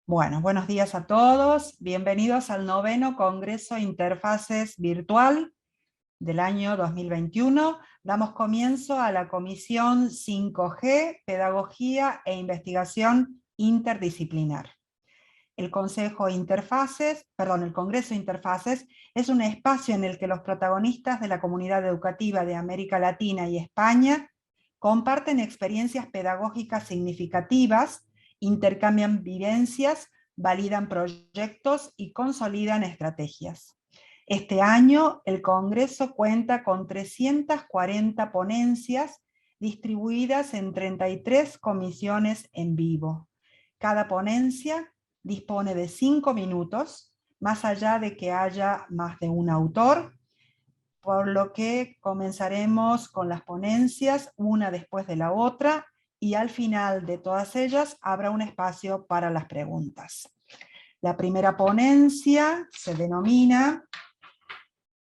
Bueno, buenos días a todos. Bienvenidos al noveno Congreso Interfaces Virtual del año 2021. Damos comienzo a la Comisión 5G, Pedagogía e Investigación Interdisciplinar. El Congreso Interfaces es un espacio en el que los protagonistas de la comunidad educativa de América Latina y España comparten experiencias pedagógicas significativas, intercambian vivencias, validan proyectos y consolidan estrategias. Este año el Congreso cuenta con 340 ponencias distribuidas en 33 comisiones en vivo. Cada ponencia dispone de 5 minutos, más allá de que haya más de un autor, por lo que comenzaremos con las ponencias, una después de la otra, y al final de todas ellas habrá un espacio para las preguntas. La primera ponencia se denomina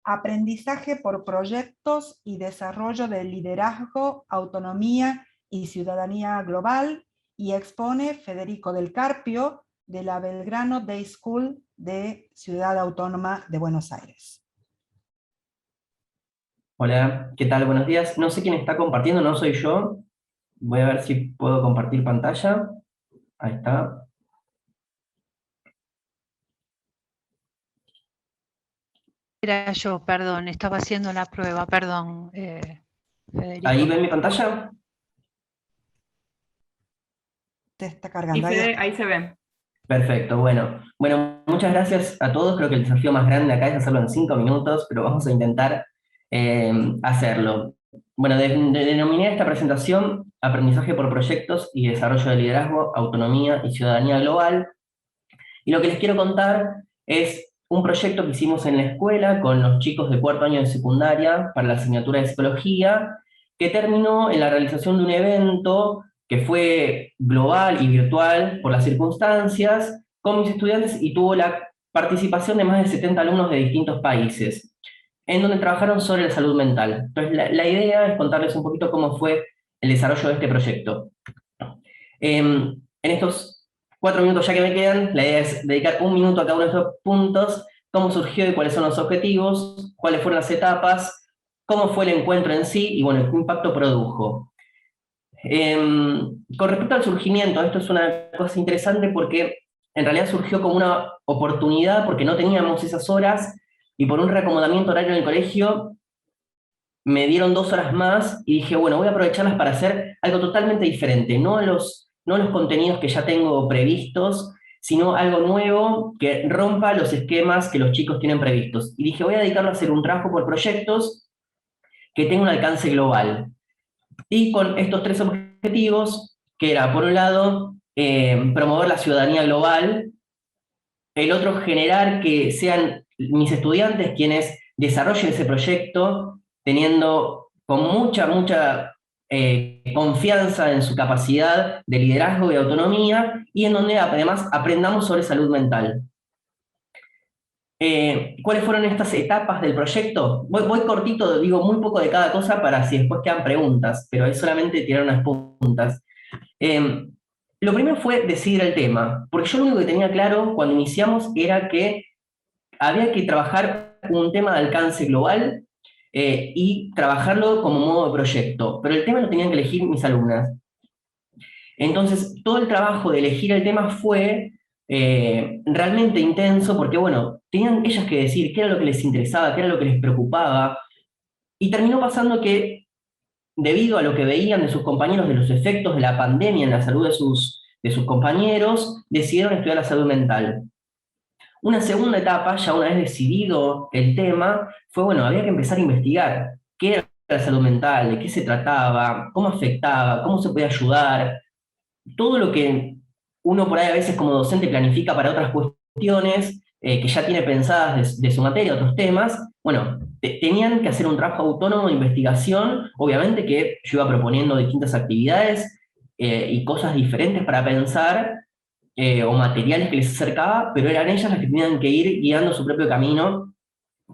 Aprendizaje por proyectos y desarrollo del liderazgo, autonomía y ciudadanía global, y expone Federico del Carpio, de la Belgrano Day School de Ciudad Autónoma de Buenos Aires. Hola, ¿qué tal? Buenos días. No sé quién está compartiendo, no soy yo. Voy a ver si puedo compartir pantalla. Ahí está. Era yo, perdón, estaba haciendo la prueba, perdón, Federico. ¿Ahí ven mi pantalla? Te está cargando. Ahí se ve. Perfecto, bueno, muchas gracias a todos. Creo que el desafío más grande acá es hacerlo en 5 minutos, pero vamos a intentar hacerlo. Bueno, denominé esta presentación Aprendizaje por proyectos y desarrollo de liderazgo, autonomía y ciudadanía global. Y lo que les quiero contar es un proyecto que hicimos en la escuela con los chicos de cuarto año de secundaria para la asignatura de psicología, que terminó en la realización de un evento que fue global y virtual por las circunstancias, con mis estudiantes, y tuvo la participación de más de 70 alumnos de distintos países, en donde trabajaron sobre la salud mental. Entonces, la idea es contarles un poquito cómo fue el desarrollo de este proyecto. En estos 4 minutos ya que me quedan, la idea es dedicar 1 minuto a cada uno de estos puntos, cómo surgió y cuáles son los objetivos, cuáles fueron las etapas, cómo fue el encuentro en sí y, bueno, qué impacto produjo. Con respecto al surgimiento, esto es una cosa interesante porque en realidad surgió como una oportunidad porque no teníamos esas horas y por un reacomodamiento horario en el colegio me dieron 2 horas más y dije, bueno, voy a aprovecharlas para hacer algo totalmente diferente, no los contenidos que ya tengo previstos, sino algo nuevo que rompa los esquemas que los chicos tienen previstos. Y dije, voy a dedicarlo a hacer un trabajo por proyectos que tenga un alcance global. Y con estos 3 objetivos, que era, por un lado, promover la ciudadanía global, el otro, generar que sean mis estudiantes quienes desarrollen ese proyecto, teniendo con mucha confianza en su capacidad de liderazgo y autonomía, y en donde además aprendamos sobre salud mental. ¿Cuáles fueron estas etapas del proyecto? Voy cortito, digo muy poco de cada cosa para si después quedan preguntas, pero es solamente tirar unas puntas. Lo primero fue decidir el tema, porque yo lo único que tenía claro cuando iniciamos era que había que trabajar un tema de alcance global y trabajarlo como modo de proyecto, pero el tema lo tenían que elegir mis alumnas. Entonces, todo el trabajo de elegir el tema fue realmente intenso, porque, bueno, tenían ellas que decir qué era lo que les interesaba, qué era lo que les preocupaba, y terminó pasando que, debido a lo que veían de sus compañeros, de los efectos de la pandemia en la salud de sus compañeros, decidieron estudiar la salud mental. Una segunda etapa, ya una vez decidido el tema, fue, bueno, había que empezar a investigar qué era la salud mental, de qué se trataba, cómo afectaba, cómo se podía ayudar, todo lo que uno por ahí a veces como docente planifica para otras cuestiones, que ya tiene pensadas de su materia, otros temas, bueno, tenían que hacer un trabajo autónomo de investigación, obviamente que yo iba proponiendo distintas actividades y cosas diferentes para pensar, o materiales que les acercaba, pero eran ellas las que tenían que ir guiando su propio camino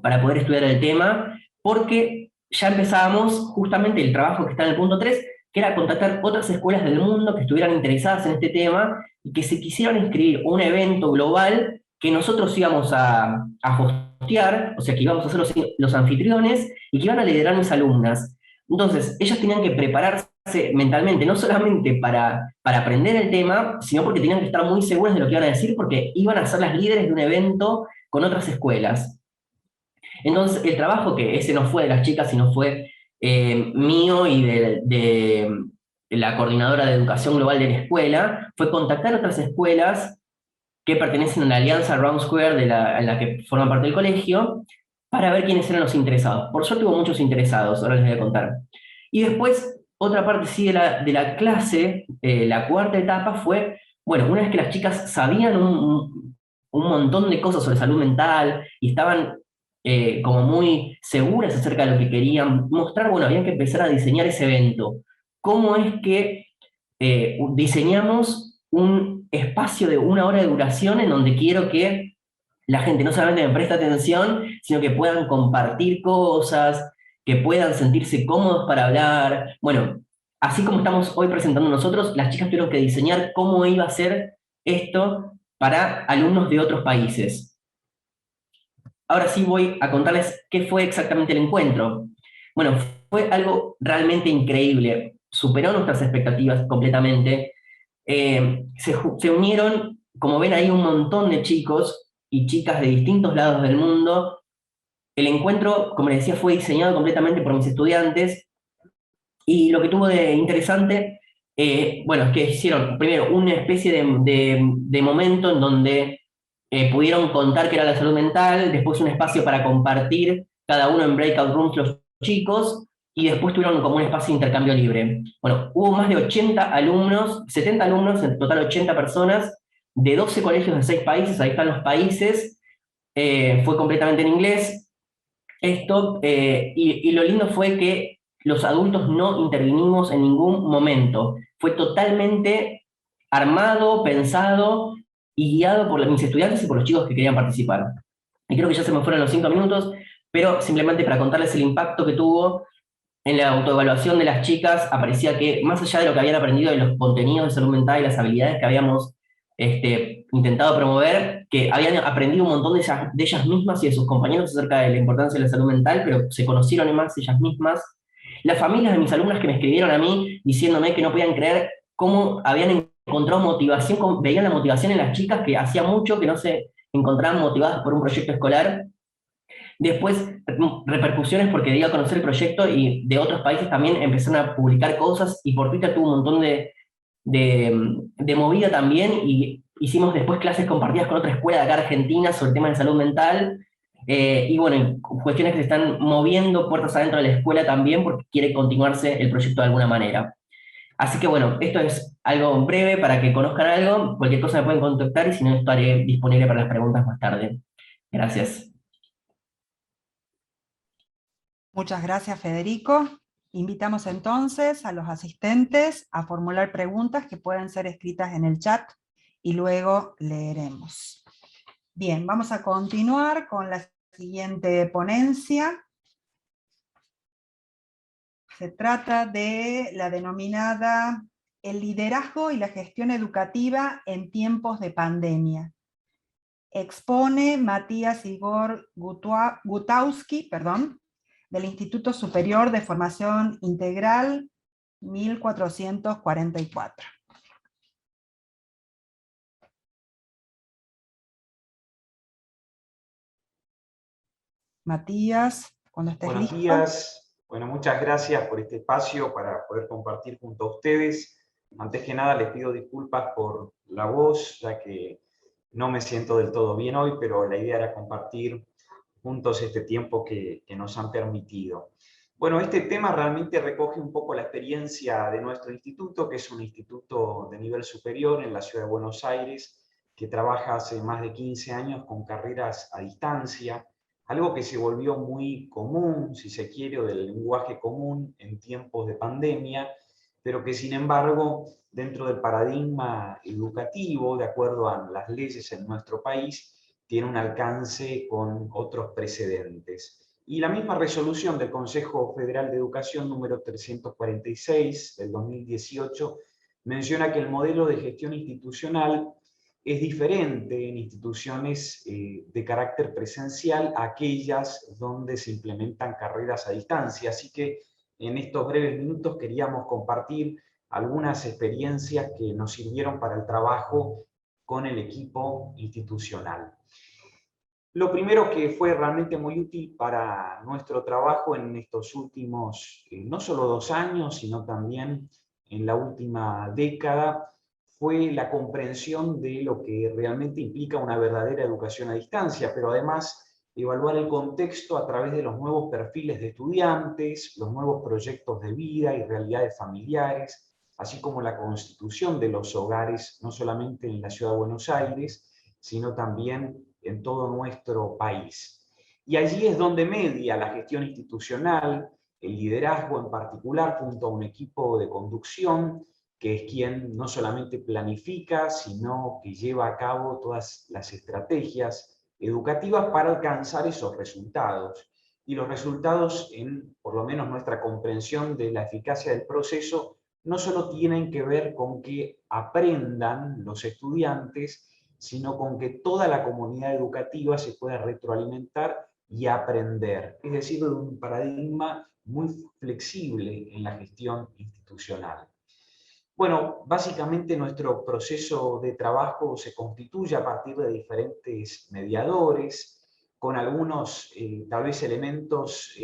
para poder estudiar el tema, porque ya empezábamos justamente el trabajo que está en el punto 3, que era contactar otras escuelas del mundo que estuvieran interesadas en este tema y que se quisieran inscribir a un evento global que nosotros íbamos a hostear, o sea, que íbamos a ser los anfitriones y que iban a liderar mis alumnas. Entonces, ellas tenían que prepararse mentalmente, no solamente para aprender el tema, sino porque tenían que estar muy seguras de lo que iban a decir, porque iban a ser las líderes de un evento con otras escuelas. Entonces, el trabajo, que ese no fue de las chicas, sino fue mío y de la coordinadora de educación global de la escuela, fue contactar otras escuelas que pertenecen a la alianza Round Square en la que forman parte del colegio, para ver quiénes eran los interesados. Por suerte hubo muchos interesados, ahora les voy a contar. Y después, otra parte sí de la clase, la cuarta etapa fue, bueno, una vez que las chicas sabían un montón de cosas sobre salud mental y estaban como muy seguras acerca de lo que querían mostrar, bueno, habían que empezar a diseñar ese evento. ¿Cómo es que diseñamos un espacio de 1 hora de duración en donde quiero que la gente no solamente me preste atención, sino que puedan compartir cosas, que puedan sentirse cómodos para hablar? Bueno, así como estamos hoy presentando nosotros, las chicas tuvieron que diseñar cómo iba a ser esto para alumnos de otros países. Ahora sí voy a contarles qué fue exactamente el encuentro. Bueno, fue algo realmente increíble, superó nuestras expectativas completamente. Se unieron, como ven ahí, un montón de chicos y chicas de distintos lados del mundo. El encuentro, como les decía, fue diseñado completamente por mis estudiantes, y lo que tuvo de interesante, bueno, es que hicieron primero una especie de momento en donde pudieron contar qué era la salud mental, después un espacio para compartir, cada uno en breakout rooms los chicos, y después tuvieron como un espacio de intercambio libre. Bueno, hubo más de 80 alumnos, 70 alumnos, en total 80 personas, de 12 colegios de 6 países, ahí están los países, fue completamente en inglés esto, y lo lindo fue que los adultos no intervinimos en ningún momento, fue totalmente armado, pensado y guiado por mis estudiantes y por los chicos que querían participar. Y creo que ya se me fueron los 5 minutos, pero simplemente para contarles el impacto que tuvo en la autoevaluación de las chicas, aparecía que más allá de lo que habían aprendido de los contenidos de salud mental y las habilidades que habíamos intentado promover, que habían aprendido un montón de ellas mismas y de sus compañeros acerca de la importancia de la salud mental, pero se conocieron más ellas mismas. Las familias de mis alumnas que me escribieron a mí diciéndome que no podían creer cómo habían encontrado motivación, veían la motivación en las chicas, que hacía mucho que no se encontraban motivadas por un proyecto escolar. Después, repercusiones porque di a conocer el proyecto y de otros países también empezaron a publicar cosas, y por Twitter tuvo un montón de movida también, y hicimos después clases compartidas con otra escuela de acá Argentina sobre temas de salud mental, y bueno, cuestiones que se están moviendo puertas adentro de la escuela también porque quiere continuarse el proyecto de alguna manera. Así que bueno, esto es algo breve para que conozcan algo, cualquier cosa me pueden contactar y si no estaré disponible para las preguntas más tarde. Gracias. Muchas gracias, Federico. Invitamos entonces a los asistentes a formular preguntas que pueden ser escritas en el chat y luego leeremos. Bien, vamos a continuar con la siguiente ponencia. Se trata de la denominada El liderazgo y la gestión educativa en tiempos de pandemia. Expone Matías Igor Gutowski, del Instituto Superior de Formación Integral 1444. Matías, cuando estés listo. Buenos días. Bueno, muchas gracias por este espacio para poder compartir junto a ustedes. Antes que nada les pido disculpas por la voz, ya que no me siento del todo bien hoy, pero la idea era compartir juntos este tiempo que nos han permitido. Bueno, este tema realmente recoge un poco la experiencia de nuestro instituto, que es un instituto de nivel superior en la ciudad de Buenos Aires, que trabaja hace más de 15 años con carreras a distancia, algo que se volvió muy común, si se quiere, o del lenguaje común en tiempos de pandemia, pero que sin embargo, dentro del paradigma educativo, de acuerdo a las leyes en nuestro país, tiene un alcance con otros precedentes. Y la misma resolución del Consejo Federal de Educación número 346 del 2018 menciona que el modelo de gestión institucional es diferente en instituciones de carácter presencial a aquellas donde se implementan carreras a distancia. Así que en estos breves minutos queríamos compartir algunas experiencias que nos sirvieron para el trabajo con el equipo institucional. Lo primero que fue realmente muy útil para nuestro trabajo en estos últimos, no solo 2 años, sino también en la última década, fue la comprensión de lo que realmente implica una verdadera educación a distancia, pero además evaluar el contexto a través de los nuevos perfiles de estudiantes, los nuevos proyectos de vida y realidades familiares, así como la constitución de los hogares, no solamente en la Ciudad de Buenos Aires, sino también en todo nuestro país. Y allí es donde media la gestión institucional, el liderazgo en particular, junto a un equipo de conducción, que es quien no solamente planifica, sino que lleva a cabo todas las estrategias educativas para alcanzar esos resultados. Y los resultados, en por lo menos nuestra comprensión de la eficacia del proceso, no solo tienen que ver con que aprendan los estudiantes, sino con que toda la comunidad educativa se pueda retroalimentar y aprender. Es decir, de un paradigma muy flexible en la gestión institucional. Bueno, básicamente nuestro proceso de trabajo se constituye a partir de diferentes mediadores, con algunos tal vez elementos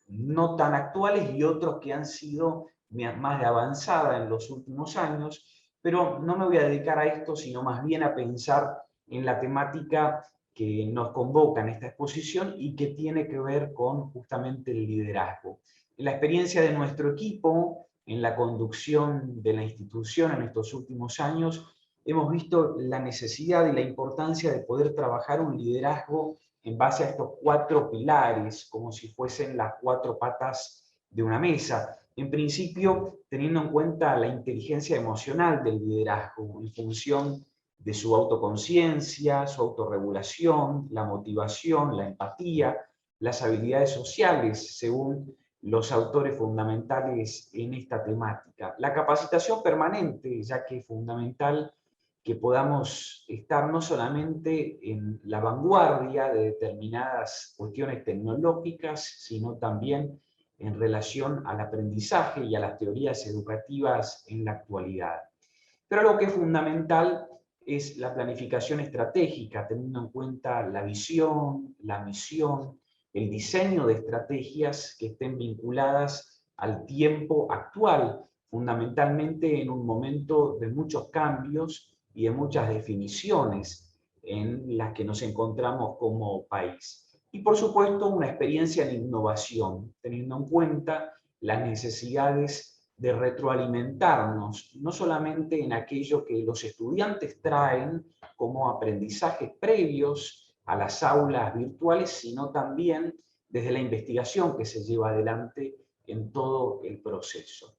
no tan actuales y otros que han sido más de avanzada en los últimos años, pero no me voy a dedicar a esto, sino más bien a pensar en la temática que nos convoca en esta exposición y que tiene que ver con justamente el liderazgo. En la experiencia de nuestro equipo, en la conducción de la institución en estos últimos años, hemos visto la necesidad y la importancia de poder trabajar un liderazgo en base a estos 4 pilares, como si fuesen las 4 patas de una mesa. En principio, teniendo en cuenta la inteligencia emocional del liderazgo, en función de su autoconciencia, su autorregulación, la motivación, la empatía, las habilidades sociales, según los autores fundamentales en esta temática. La capacitación permanente, ya que es fundamental que podamos estar no solamente en la vanguardia de determinadas cuestiones tecnológicas, sino también en relación al aprendizaje y a las teorías educativas en la actualidad. Pero lo que es fundamental es la planificación estratégica, teniendo en cuenta la visión, la misión, el diseño de estrategias que estén vinculadas al tiempo actual, fundamentalmente en un momento de muchos cambios y de muchas definiciones en las que nos encontramos como país. Y por supuesto una experiencia en innovación, teniendo en cuenta las necesidades de retroalimentarnos, no solamente en aquello que los estudiantes traen como aprendizajes previos a las aulas virtuales, sino también desde la investigación que se lleva adelante en todo el proceso.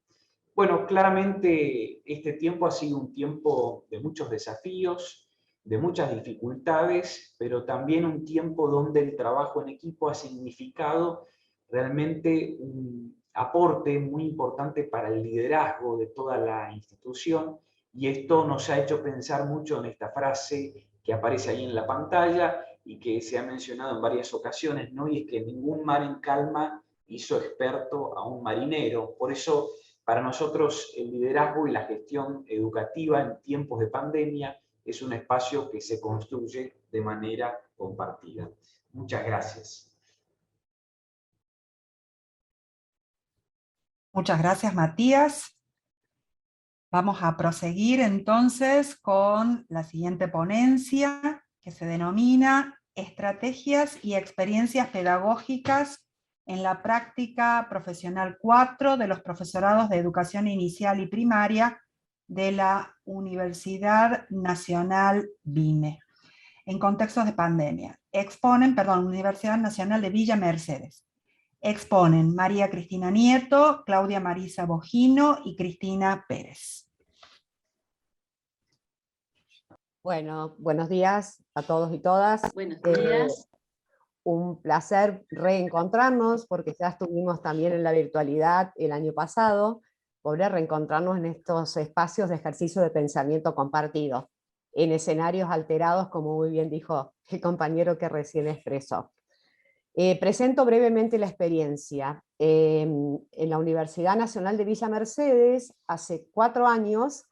Bueno, claramente este tiempo ha sido un tiempo de muchos desafíos, de muchas dificultades, pero también un tiempo donde el trabajo en equipo ha significado realmente un aporte muy importante para el liderazgo de toda la institución, y esto nos ha hecho pensar mucho en esta frase que aparece ahí en la pantalla y que se ha mencionado en varias ocasiones, ¿no? Y es que ningún mar en calma hizo experto a un marinero. Por eso, para nosotros, el liderazgo y la gestión educativa en tiempos de pandemia es un espacio que se construye de manera compartida. Muchas gracias. Muchas gracias, Matías. Vamos a proseguir entonces con la siguiente ponencia, que se denomina Estrategias y experiencias pedagógicas en la práctica profesional 4 de los profesorados de educación inicial y primaria de la Universidad Nacional BIME, en contextos de pandemia. Universidad Nacional de Villa Mercedes. Exponen María Cristina Nieto, Claudia Marisa Bojino y Cristina Pérez. Bueno, buenos días a todos y todas. Buenos días. un placer reencontrarnos, porque ya estuvimos también en la virtualidad el año pasado, poder reencontrarnos en estos espacios de ejercicio de pensamiento compartido, en escenarios alterados, como muy bien dijo el compañero que recién expresó. Presento brevemente la experiencia. En la Universidad Nacional de Villa Mercedes, hace 4 años,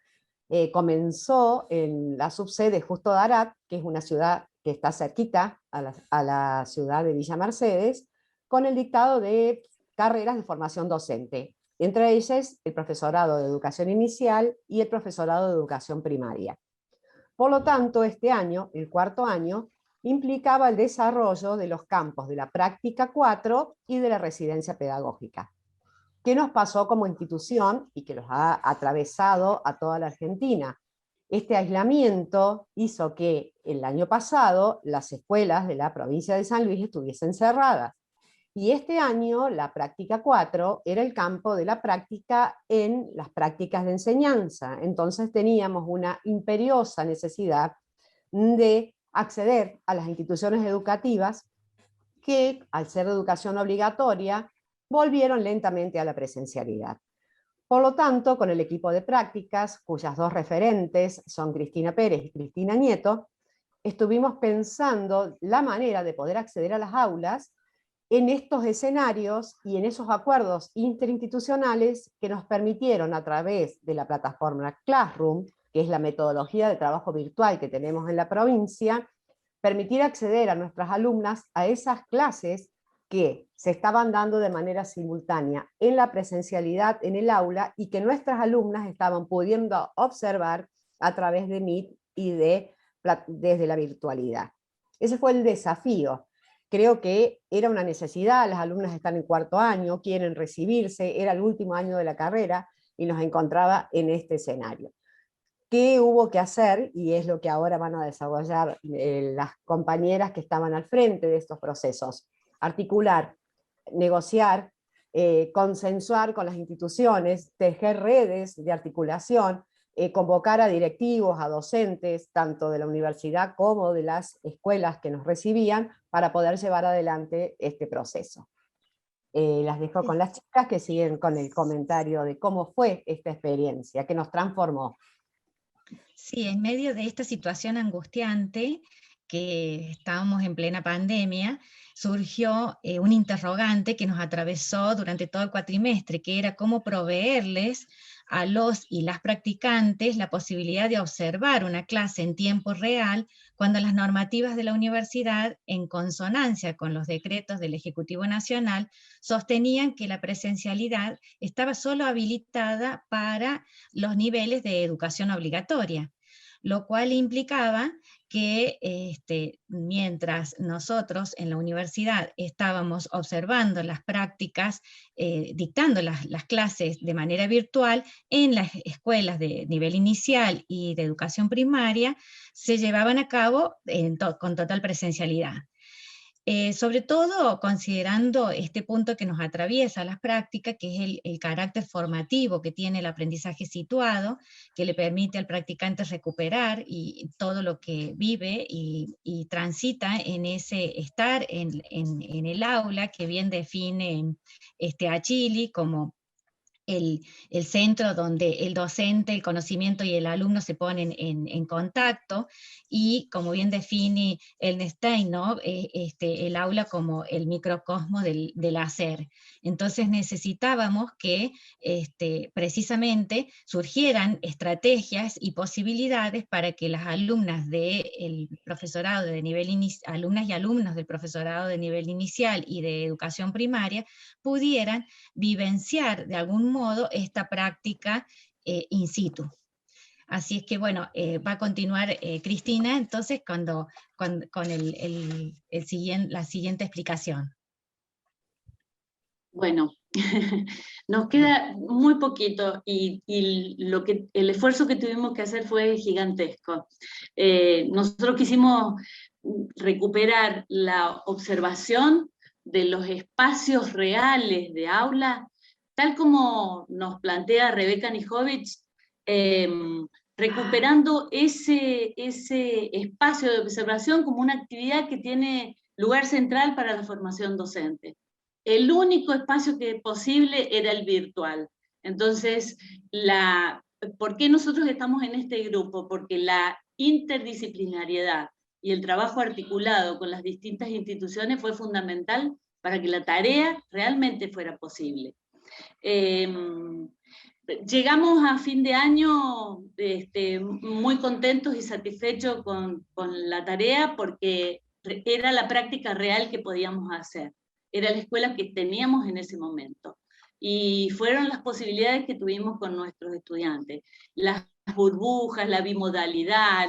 comenzó en la subsede Justo Daract, que es una ciudad que está cerquita a la ciudad de Villa Mercedes, con el dictado de carreras de formación docente, entre ellas el profesorado de educación inicial y el profesorado de educación primaria. Por lo tanto, este año, el 4.º año, implicaba el desarrollo de los campos de la práctica 4 y de la residencia pedagógica. ¿Qué nos pasó como institución y que los ha atravesado a toda la Argentina? Este aislamiento hizo que el año pasado las escuelas de la provincia de San Luis estuviesen cerradas. Y este año la práctica 4 era el campo de la práctica en las prácticas de enseñanza. Entonces teníamos una imperiosa necesidad de acceder a las instituciones educativas que, al ser de educación obligatoria, volvieron lentamente a la presencialidad. Por lo tanto, con el equipo de prácticas, cuyas 2 referentes son Cristina Pérez y Cristina Nieto, estuvimos pensando la manera de poder acceder a las aulas en estos escenarios y en esos acuerdos interinstitucionales que nos permitieron, a través de la plataforma Classroom, que es la metodología de trabajo virtual que tenemos en la provincia, permitir acceder a nuestras alumnas a esas clases que se estaban dando de manera simultánea en la presencialidad en el aula y que nuestras alumnas estaban pudiendo observar a través de Meet y desde la virtualidad. Ese fue el desafío. Creo que era una necesidad, las alumnas están en 4.º año, quieren recibirse, era el último año de la carrera y nos encontraba en este escenario. ¿Qué hubo que hacer? Y es lo que ahora van a desarrollar las compañeras que estaban al frente de estos procesos. Articular, negociar, consensuar con las instituciones, tejer redes de articulación, convocar a directivos, a docentes, tanto de la universidad como de las escuelas que nos recibían, para poder llevar adelante este proceso. Las dejo con las chicas que siguen con el comentario de cómo fue esta experiencia, que nos transformó. Sí, en medio de esta situación angustiante, que estábamos en plena pandemia, surgió un interrogante que nos atravesó durante todo el cuatrimestre, que era cómo proveerles a los y las practicantes la posibilidad de observar una clase en tiempo real cuando las normativas de la universidad, en consonancia con los decretos del Ejecutivo Nacional, sostenían que la presencialidad estaba solo habilitada para los niveles de educación obligatoria, lo cual implicaba que mientras nosotros en la universidad estábamos observando las prácticas, dictando las clases de manera virtual, en las escuelas de nivel inicial y de educación primaria se llevaban a cabo con total presencialidad. Sobre todo considerando este punto que nos atraviesa las prácticas, que es el carácter formativo que tiene el aprendizaje situado, que le permite al practicante recuperar y todo lo que vive y transita en ese estar en el aula, que bien define Achilli como el centro donde el docente, el conocimiento y el alumno se ponen en contacto, y como bien define Ernest Stein, ¿no? El aula como el microcosmo del hacer. Entonces necesitábamos que precisamente surgieran estrategias y posibilidades para que las alumnas del profesorado de nivel alumnas y alumnos del profesorado de nivel inicial y de educación primaria pudieran vivenciar de algún modo esta práctica in situ. Así es que bueno, va a continuar Cristina entonces con la siguiente explicación. Bueno, nos queda muy poquito y el esfuerzo que tuvimos que hacer fue gigantesco. Nosotros quisimos recuperar la observación de los espacios reales de aula, tal como nos plantea Rebeca Nijovic, recuperando ese espacio de observación como una actividad que tiene lugar central para la formación docente. El único espacio que posible era el virtual. Entonces, ¿por qué nosotros estamos en este grupo? Porque la interdisciplinariedad y el trabajo articulado con las distintas instituciones fue fundamental para que la tarea realmente fuera posible. Llegamos a fin de año muy contentos y satisfechos con la tarea porque era la práctica real que podíamos hacer. Era la escuela que teníamos en ese momento. Y fueron las posibilidades que tuvimos con nuestros estudiantes. Las burbujas, la bimodalidad,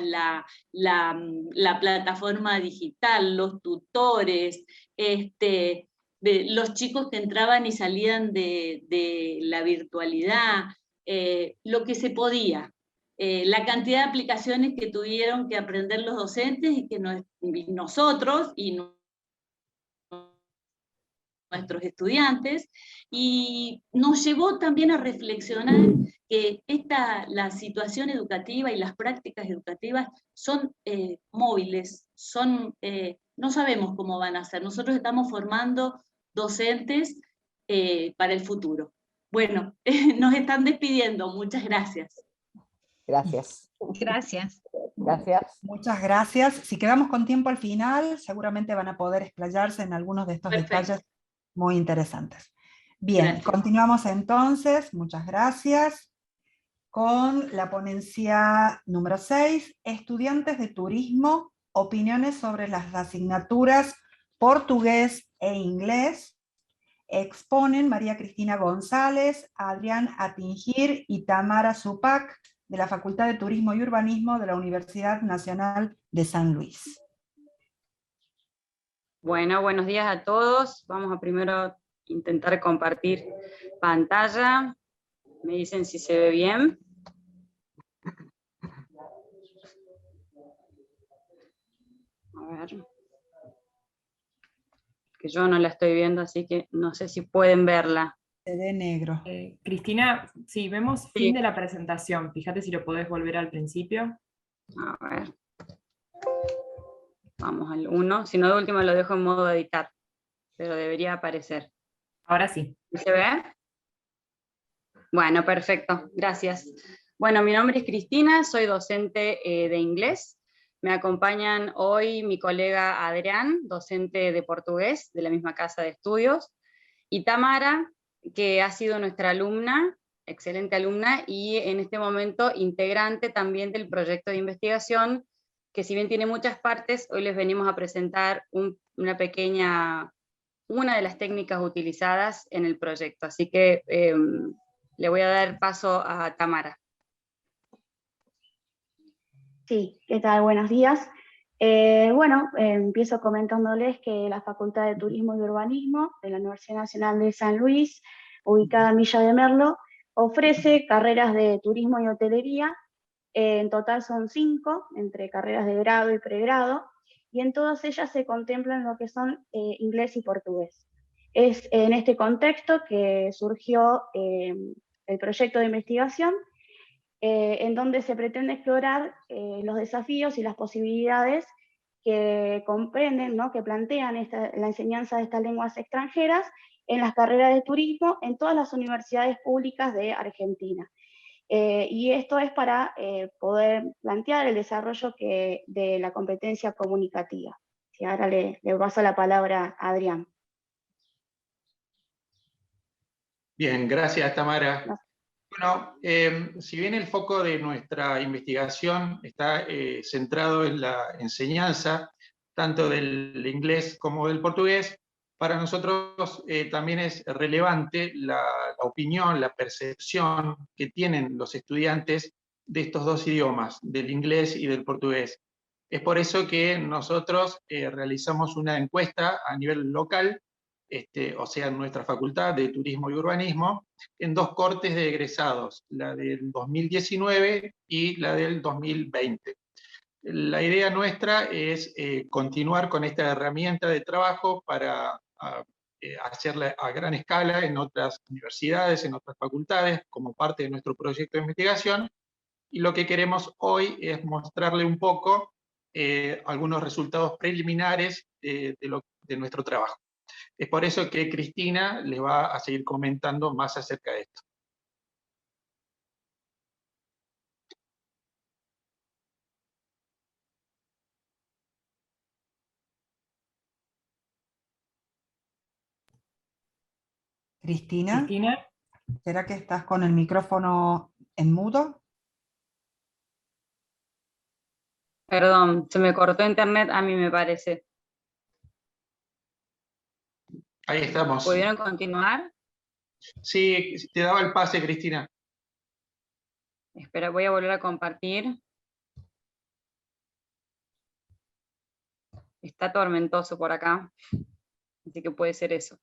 la plataforma digital, los tutores, los chicos que entraban y salían de la virtualidad, lo que se podía. La cantidad de aplicaciones que tuvieron que aprender los docentes y que nosotros y nuestros estudiantes, y nos llevó también a reflexionar que la situación educativa y las prácticas educativas son móviles, no sabemos cómo van a ser. Nosotros estamos formando docentes para el futuro. Bueno, nos están despidiendo. Muchas gracias. Gracias. Gracias. Gracias. Muchas gracias. Si quedamos con tiempo al final, seguramente van a poder explayarse en algunos de estos detalles muy interesantes. Bien, gracias. Continuamos entonces, muchas gracias, con la ponencia número 6, Estudiantes de Turismo, opiniones sobre las asignaturas portugués e inglés. Exponen María Cristina González, Adrián Atingir y Tamara Zupac, de la Facultad de Turismo y Urbanismo de la Universidad Nacional de San Luis. Bueno, buenos días a todos. Vamos a primero intentar compartir pantalla. Me dicen si se ve bien. A ver. Que yo no la estoy viendo, así que no sé si pueden verla. Se ve negro. Cristina, sí, vemos Sí. fin de la presentación. Fíjate si lo podés volver al principio. A ver. Vamos al 1. Si no, de última lo dejo en modo editar. Pero debería aparecer. Ahora sí. ¿Se ve? Bueno, perfecto. Gracias. Bueno, mi nombre es Cristina, soy docente de inglés. Me acompañan hoy mi colega Adrián, docente de portugués de la misma casa de estudios, y Tamara, que ha sido nuestra alumna, excelente alumna, y en este momento integrante también del proyecto de investigación, que si bien tiene muchas partes, hoy les venimos a presentar una de las técnicas utilizadas en el proyecto. Así que le voy a dar paso a Tamara. Sí, ¿qué tal? Buenos días. Empiezo comentándoles que la Facultad de Turismo y Urbanismo de la Universidad Nacional de San Luis, ubicada en Villa de Merlo, ofrece carreras de turismo y hotelería. En total son 5, entre carreras de grado y pregrado, y en todas ellas se contemplan lo que son inglés y portugués. Es en este contexto que surgió el proyecto de investigación, en donde se pretende explorar los desafíos y las posibilidades que comprenden, ¿no?, que plantean la enseñanza de estas lenguas extranjeras en las carreras de turismo en todas las universidades públicas de Argentina. Y esto es para poder plantear el desarrollo de la competencia comunicativa. Y ahora le paso la palabra a Adrián. Bien, gracias Tamara. Gracias. Bueno, si bien el foco de nuestra investigación está centrado en la enseñanza, tanto del inglés como del portugués, para nosotros también es relevante la opinión, la percepción que tienen los estudiantes de estos dos idiomas, del inglés y del portugués. Es por eso que nosotros realizamos una encuesta a nivel local, o sea, en nuestra Facultad de Turismo y Urbanismo, en 2 cortes de egresados, la del 2019 y la del 2020. La idea nuestra es continuar con esta herramienta de trabajo para hacerla a gran escala en otras universidades, en otras facultades, como parte de nuestro proyecto de investigación, y lo que queremos hoy es mostrarle un poco algunos resultados preliminares de nuestro trabajo. Es por eso que Cristina les va a seguir comentando más acerca de esto. Cristina, ¿será que estás con el micrófono en mudo? Perdón, se me cortó internet a mí me parece. Ahí estamos. ¿Pudieron continuar? Sí, te daba el pase, Cristina. Espera, voy a volver a compartir. Está tormentoso por acá, así que puede ser eso.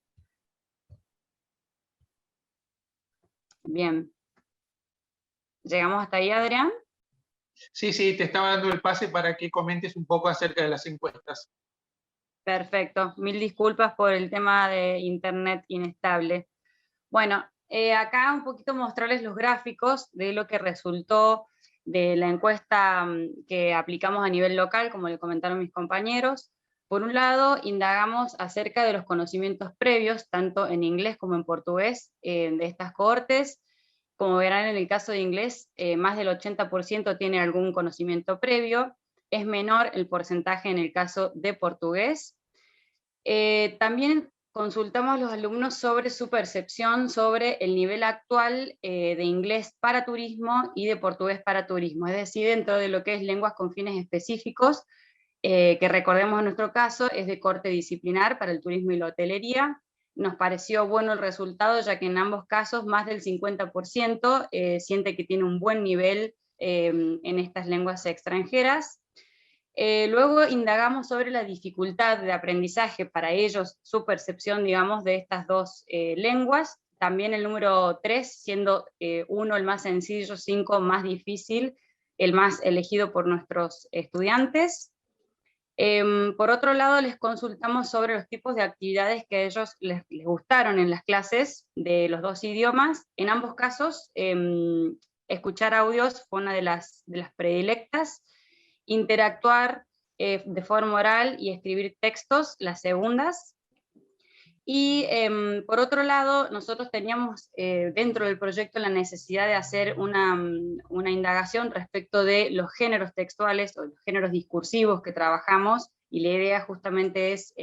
Bien. ¿Llegamos hasta ahí, Adrián? Sí, sí, te estaba dando el pase para que comentes un poco acerca de las encuestas. Perfecto. Mil disculpas por el tema de internet inestable. Bueno, acá un poquito mostrarles los gráficos de lo que resultó de la encuesta que aplicamos a nivel local, como le comentaron mis compañeros. Por un lado, indagamos acerca de los conocimientos previos, tanto en inglés como en portugués, de estas cohortes. Como verán en el caso de inglés, más del 80% tiene algún conocimiento previo. Es menor el porcentaje en el caso de portugués. También consultamos a los alumnos sobre su percepción sobre el nivel actual de inglés para turismo y de portugués para turismo, es decir, dentro de lo que es lenguas con fines específicos, que recordemos en nuestro caso es de corte disciplinar para el turismo y la hotelería. Nos pareció bueno el resultado, ya que en ambos casos más del 50% siente que tiene un buen nivel en estas lenguas extranjeras. Luego indagamos sobre la dificultad de aprendizaje para ellos, su percepción, digamos, de estas dos lenguas. También el número 3, siendo 1 el más sencillo, 5 más difícil, el más elegido por nuestros estudiantes. Por otro lado, les consultamos sobre los tipos de actividades que a ellos les gustaron en las clases de los dos idiomas. En ambos casos, escuchar audios fue una de las predilectas. Interactuar de forma oral y escribir textos, las segundas. Y por otro lado, nosotros teníamos dentro del proyecto la necesidad de hacer una indagación respecto de los géneros textuales o los géneros discursivos que trabajamos, y la idea justamente es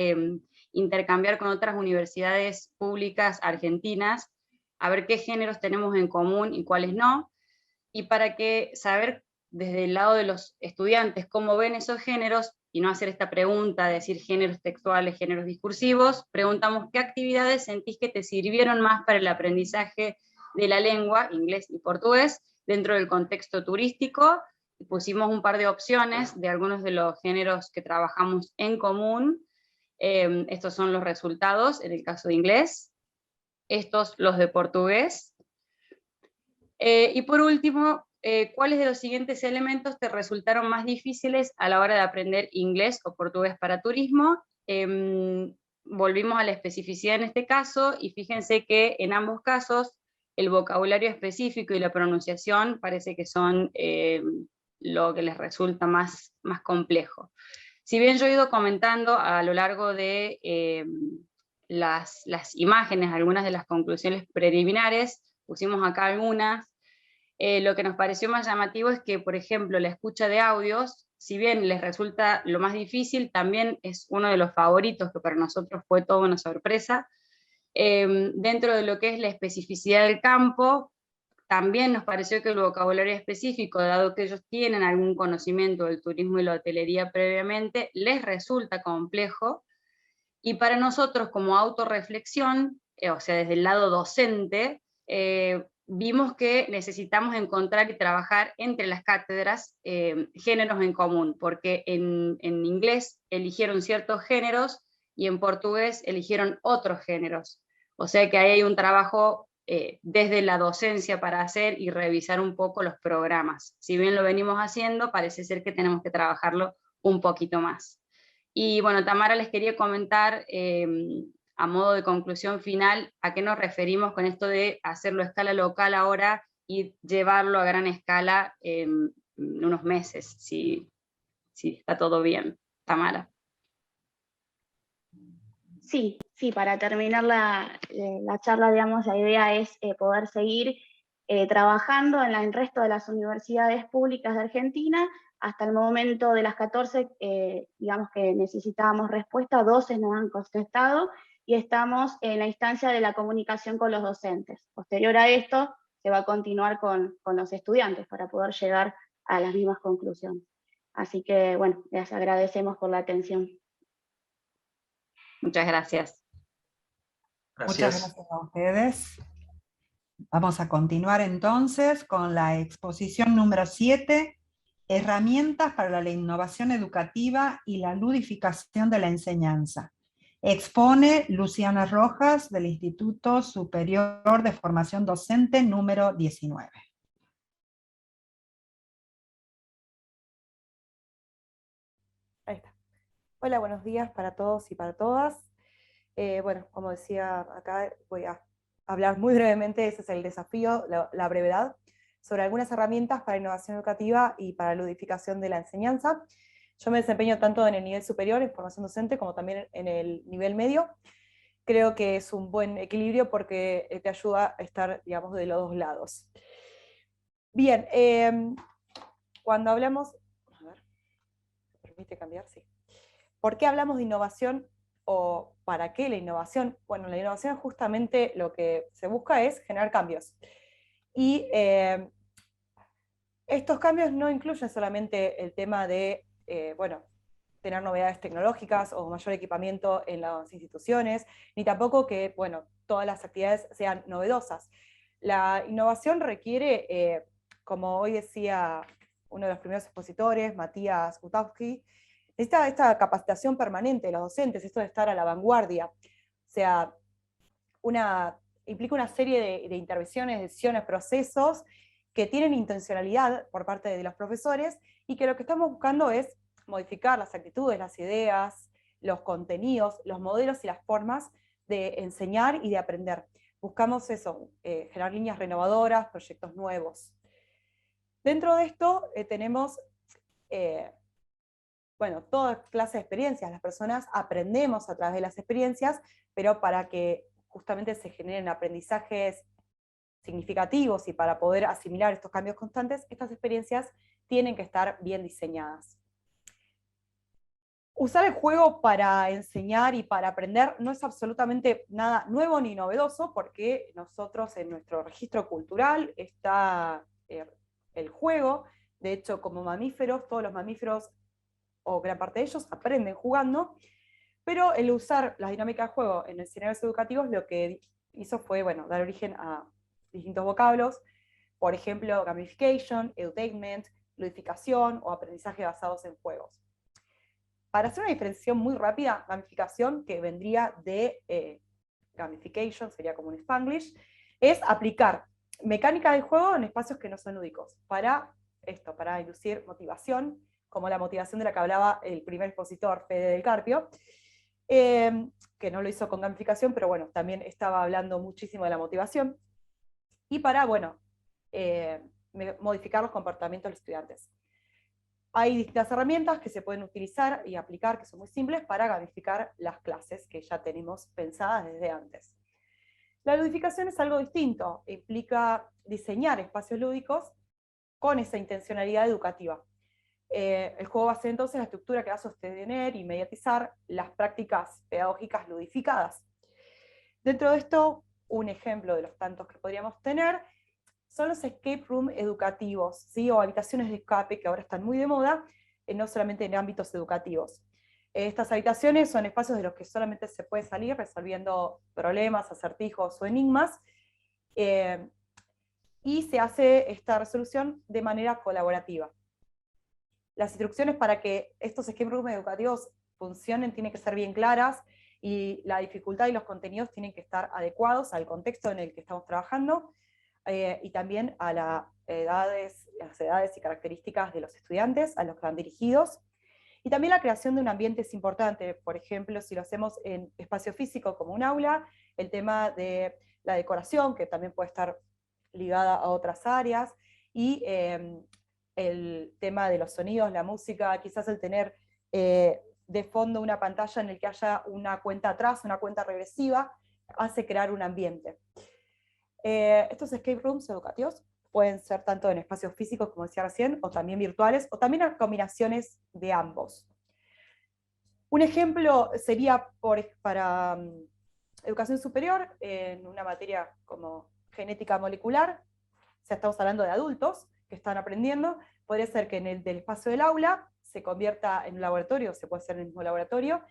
intercambiar con otras universidades públicas argentinas, a ver qué géneros tenemos en común y cuáles no, y para que saber desde el lado de los estudiantes cómo ven esos géneros, y no hacer esta pregunta de decir géneros textuales, géneros discursivos, preguntamos qué actividades sentís que te sirvieron más para el aprendizaje de la lengua, inglés y portugués, dentro del contexto turístico. Pusimos un par de opciones de algunos de los géneros que trabajamos en común. Estos son los resultados en el caso de inglés, estos los de portugués. Y por último, ¿cuáles de los siguientes elementos te resultaron más difíciles a la hora de aprender inglés o portugués para turismo? Volvimos a la especificidad en este caso, y fíjense que en ambos casos el vocabulario específico y la pronunciación parece que son lo que les resulta más complejo. Si bien yo he ido comentando a lo largo de las imágenes, algunas de las conclusiones preliminares, pusimos acá algunas. Lo que nos pareció más llamativo es que, por ejemplo, la escucha de audios, si bien les resulta lo más difícil, también es uno de los favoritos, que para nosotros fue toda una sorpresa. Dentro de lo que es la especificidad del campo, también nos pareció que el vocabulario específico, dado que ellos tienen algún conocimiento del turismo y la hotelería previamente, les resulta complejo. Y para nosotros, como autorreflexión, o sea, desde el lado docente, vimos que necesitamos encontrar y trabajar entre las cátedras géneros en común, porque en inglés eligieron ciertos géneros y en portugués eligieron otros géneros. O sea que ahí hay un trabajo desde la docencia para hacer y revisar un poco los programas. Si bien lo venimos haciendo, parece ser que tenemos que trabajarlo un poquito más. Y bueno, Tamara, les quería comentar a modo de conclusión final, ¿a qué nos referimos con esto de hacerlo a escala local ahora y llevarlo a gran escala en unos meses, si si está todo bien. Tamara. Sí, para terminar la charla, digamos, la idea es poder seguir trabajando en el resto de las universidades públicas de Argentina. Hasta el momento de las 14, digamos que necesitábamos respuesta, 12 nos han contestado, y estamos en la instancia de la comunicación con los docentes. Posterior a esto, se va a continuar con los estudiantes para poder llegar a las mismas conclusiones. Así que, bueno, les agradecemos por la atención. Muchas gracias. Muchas gracias a ustedes. Vamos a continuar entonces con la exposición número 7, Herramientas para la innovación educativa y la ludificación de la enseñanza. Expone Luciana Rojas del Instituto Superior de Formación Docente número 19. Ahí está. Hola, buenos días para todos y para todas. Bueno, como decía acá, voy a hablar muy brevemente, ese es el desafío, la brevedad, sobre algunas herramientas para innovación educativa y para la ludificación de la enseñanza. Yo me desempeño tanto en el nivel superior, en formación docente, como también en el nivel medio. Creo que es un buen equilibrio porque te ayuda a estar, digamos, de los dos lados. Bien, cuando hablamos... A ver, ¿me permite cambiar? Sí. ¿Por qué hablamos de innovación o para qué la innovación? Bueno, la innovación justamente lo que se busca es generar cambios. Y estos cambios no incluyen solamente el tema de, bueno, tener novedades tecnológicas o mayor equipamiento en las instituciones, ni tampoco que, bueno, todas las actividades sean novedosas. La innovación requiere, como hoy decía uno de los primeros expositores, Matías Gutowski, necesita esta capacitación permanente de los docentes, esto de estar a la vanguardia. O sea, implica una serie de intervenciones, decisiones, procesos que tienen intencionalidad por parte de los profesores y que lo que estamos buscando es modificar las actitudes, las ideas, los contenidos, los modelos y las formas de enseñar y de aprender. Buscamos eso, generar líneas renovadoras, proyectos nuevos. Dentro de esto tenemos bueno, toda clase de experiencias. Las personas aprendemos a través de las experiencias, pero para que justamente se generen aprendizajes significativos y para poder asimilar estos cambios constantes, estas experiencias tienen que estar bien diseñadas. Usar el juego para enseñar y para aprender no es absolutamente nada nuevo ni novedoso, porque nosotros en nuestro registro cultural está el juego. De hecho, como mamíferos, todos los mamíferos, o gran parte de ellos, aprenden jugando, pero el usar las dinámicas de juego en escenarios educativos lo que hizo fue, bueno, dar origen a distintos vocablos, por ejemplo, gamification, edutainment, ludificación o aprendizaje basados en juegos. Para hacer una diferenciación muy rápida, gamificación, que vendría de gamification, sería como un Spanglish, es aplicar mecánica del juego en espacios que no son lúdicos, para esto, para inducir motivación, como la motivación de la que hablaba el primer expositor, Fede del Carpio, que no lo hizo con gamificación, pero bueno, también estaba hablando muchísimo de la motivación, y para, bueno, modificar los comportamientos de los estudiantes. Hay distintas herramientas que se pueden utilizar y aplicar, que son muy simples, para gamificar las clases que ya tenemos pensadas desde antes. La ludificación es algo distinto, implica diseñar espacios lúdicos con esa intencionalidad educativa. El juego va a ser entonces la estructura que va a sostener y mediatizar las prácticas pedagógicas ludificadas. Dentro de esto, un ejemplo de los tantos que podríamos tener son los escape room educativos, ¿sí? O habitaciones de escape, que ahora están muy de moda, no solamente en ámbitos educativos. Estas habitaciones son espacios de los que solamente se puede salir resolviendo problemas, acertijos o enigmas, y se hace esta resolución de manera colaborativa. Las instrucciones para que estos escape rooms educativos funcionen tienen que ser bien claras, y la dificultad y los contenidos tienen que estar adecuados al contexto en el que estamos trabajando, y también a las edades y características de los estudiantes a los que van dirigidos. Y también la creación de un ambiente es importante. Por ejemplo, si lo hacemos en espacio físico como un aula, el tema de la decoración, que también puede estar ligada a otras áreas, y el el tema de los sonidos, la música, quizás el tener de fondo una pantalla en el que haya una cuenta atrás, una cuenta regresiva, hace crear un ambiente. Estos escape rooms educativos pueden ser tanto en espacios físicos, como decía recién, o también virtuales, o también combinaciones de ambos. Un ejemplo sería para educación superior, en una materia como genética molecular, ya estamos hablando de adultos que están aprendiendo, podría ser que en el del espacio del aula se convierta en un laboratorio, se puede hacer en el mismo laboratorio,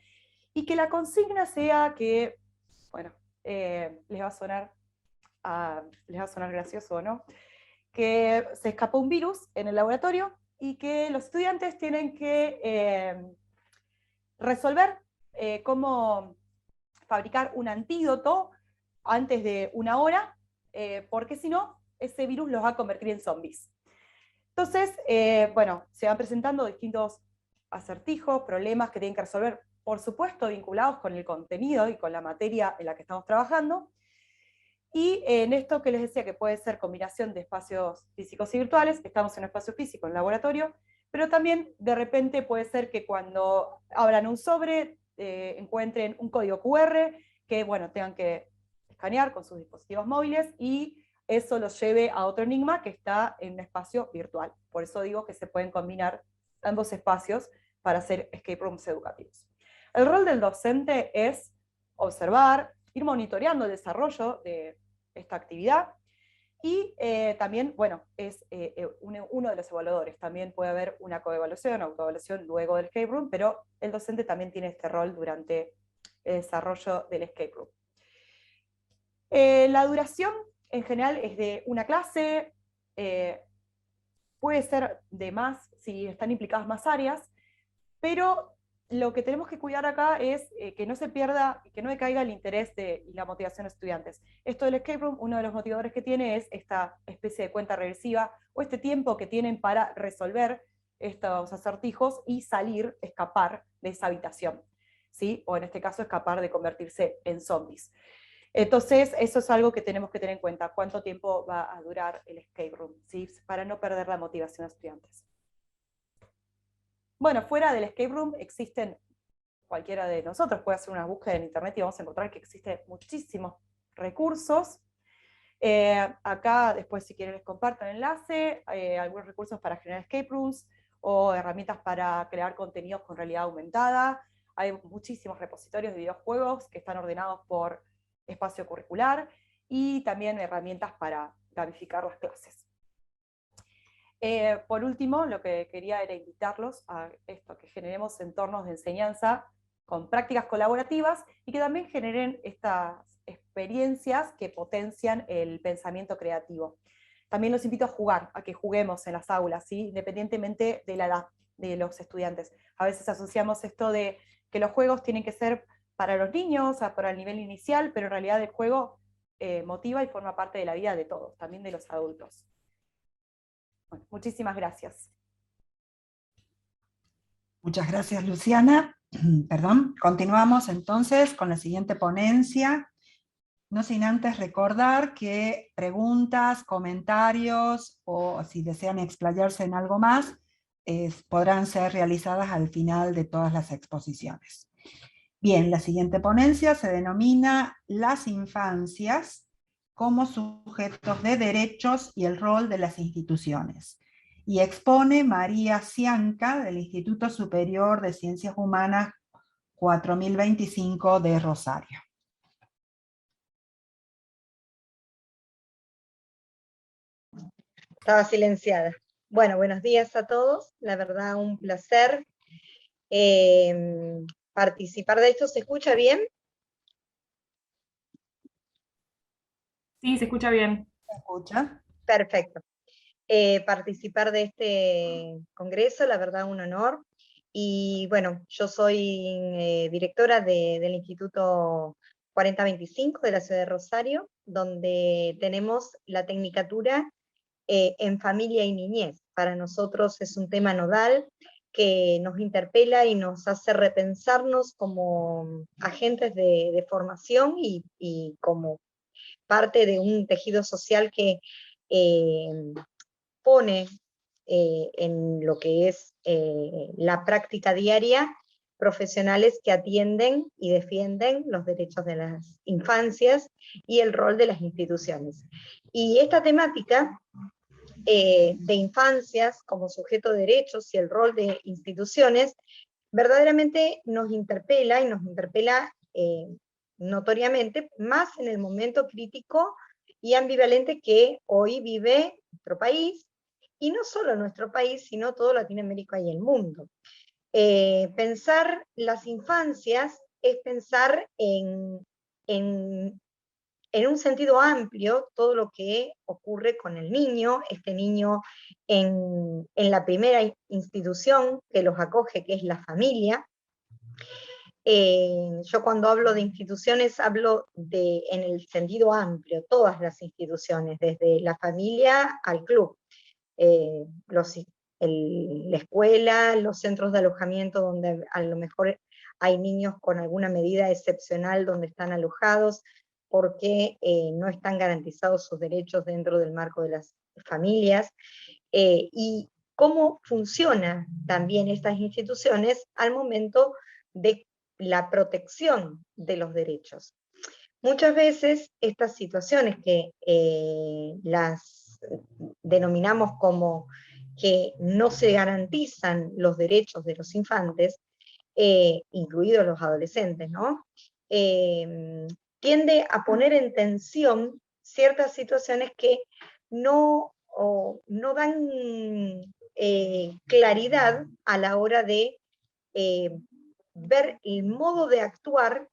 y que la consigna sea que, bueno, les va a sonar gracioso o no, que se escapó un virus en el laboratorio y que los estudiantes tienen que resolver cómo fabricar un antídoto antes de una hora, porque si no, ese virus los va a convertir en zombies. Entonces, bueno, se van presentando distintos acertijos, problemas que tienen que resolver, por supuesto, vinculados con el contenido y con la materia en la que estamos trabajando. Y en esto que les decía, que puede ser combinación de espacios físicos y virtuales, estamos en un espacio físico, en laboratorio, pero también de repente puede ser que cuando abran un sobre, encuentren un código QR, que bueno, tengan que escanear con sus dispositivos móviles, y eso los lleve a otro enigma que está en un espacio virtual. Por eso digo que se pueden combinar ambos espacios para hacer escape rooms educativos. El rol del docente es observar, ir monitoreando el desarrollo de esta actividad, y también, bueno, es uno de los evaluadores. También puede haber una coevaluación, autoevaluación luego del escape room, pero el docente también tiene este rol durante el desarrollo del escape room. La duración en general es de una clase, puede ser de más si están implicadas más áreas, pero lo que tenemos que cuidar acá es que no se pierda, que no decaiga el interés y la motivación de estudiantes. Esto del escape room, uno de los motivadores que tiene es esta especie de cuenta regresiva, o este tiempo que tienen para resolver estos acertijos y salir, escapar de esa habitación, ¿sí? O en este caso, escapar de convertirse en zombies. Entonces, eso es algo que tenemos que tener en cuenta, cuánto tiempo va a durar el escape room, ¿sí? Para no perder la motivación de estudiantes. Bueno, fuera del escape room existen, cualquiera de nosotros puede hacer una búsqueda en internet y vamos a encontrar que existen muchísimos recursos. Acá después, si quieren, les comparto el enlace, algunos recursos para generar escape rooms, o herramientas para crear contenidos con realidad aumentada. Hay muchísimos repositorios de videojuegos que están ordenados por espacio curricular, y también herramientas para gamificar las clases. Por último, lo que quería era invitarlos a esto, que generemos entornos de enseñanza con prácticas colaborativas y que también generen estas experiencias que potencian el pensamiento creativo. También los invito a jugar, a que juguemos en las aulas, ¿sí? Independientemente de la edad de los estudiantes. A veces asociamos esto de que los juegos tienen que ser para los niños, para el nivel inicial, pero en realidad el juego motiva y forma parte de la vida de todos, también de los adultos. Bueno, muchísimas gracias. Muchas gracias, Luciana. Perdón. Continuamos entonces con la siguiente ponencia. No sin antes recordar que preguntas, comentarios, o si desean explayarse en algo más, podrán ser realizadas al final de todas las exposiciones. Bien, la siguiente ponencia se denomina Las infancias como sujetos de derechos y el rol de las instituciones. Y expone María Cianca, del Instituto Superior de Ciencias Humanas 4025 de Rosario. Estaba silenciada. Bueno, buenos días a todos. La verdad, un placer participar de esto. ¿Se escucha bien? Sí, se escucha bien. ¿Se escucha? Perfecto. Participar de este congreso, la verdad, un honor. Y bueno, yo soy directora del Instituto 4025 de la ciudad de Rosario, donde tenemos la tecnicatura en familia y niñez. Para nosotros es un tema nodal que nos interpela y nos hace repensarnos como agentes de formación y como parte de un tejido social que pone en lo que es la práctica diaria, profesionales que atienden y defienden los derechos de las infancias y el rol de las instituciones. Y esta temática de infancias como sujeto de derechos y el rol de instituciones verdaderamente nos interpela, y nos interpela notoriamente, más en el momento crítico y ambivalente que hoy vive nuestro país, y no solo nuestro país, sino todo Latinoamérica y el mundo. Pensar las infancias es pensar en un sentido amplio todo lo que ocurre con el niño, este niño en la primera institución que los acoge, que es la familia. Yo cuando hablo de instituciones hablo en el sentido amplio, todas las instituciones, desde la familia al club, la escuela, los centros de alojamiento donde a lo mejor hay niños con alguna medida excepcional donde están alojados porque no están garantizados sus derechos dentro del marco de las familias, y cómo funcionan también estas instituciones al momento de la protección de los derechos. Muchas veces estas situaciones que las denominamos como que no se garantizan los derechos de los infantes, incluidos los adolescentes, ¿no? Tiende a poner en tensión ciertas situaciones que no dan claridad a la hora de ver el modo de actuar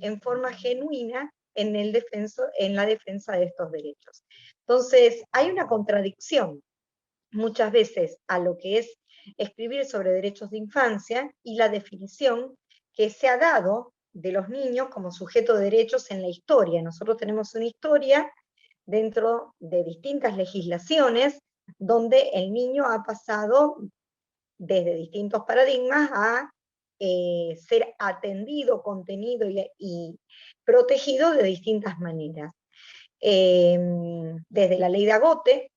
en forma genuina en la defensa de estos derechos. Entonces, hay una contradicción muchas veces a lo que es escribir sobre derechos de infancia y la definición que se ha dado de los niños como sujeto de derechos en la historia. Nosotros tenemos una historia dentro de distintas legislaciones donde el niño ha pasado desde distintos paradigmas a ser atendido, contenido y protegido de distintas maneras. Desde la ley de Agote,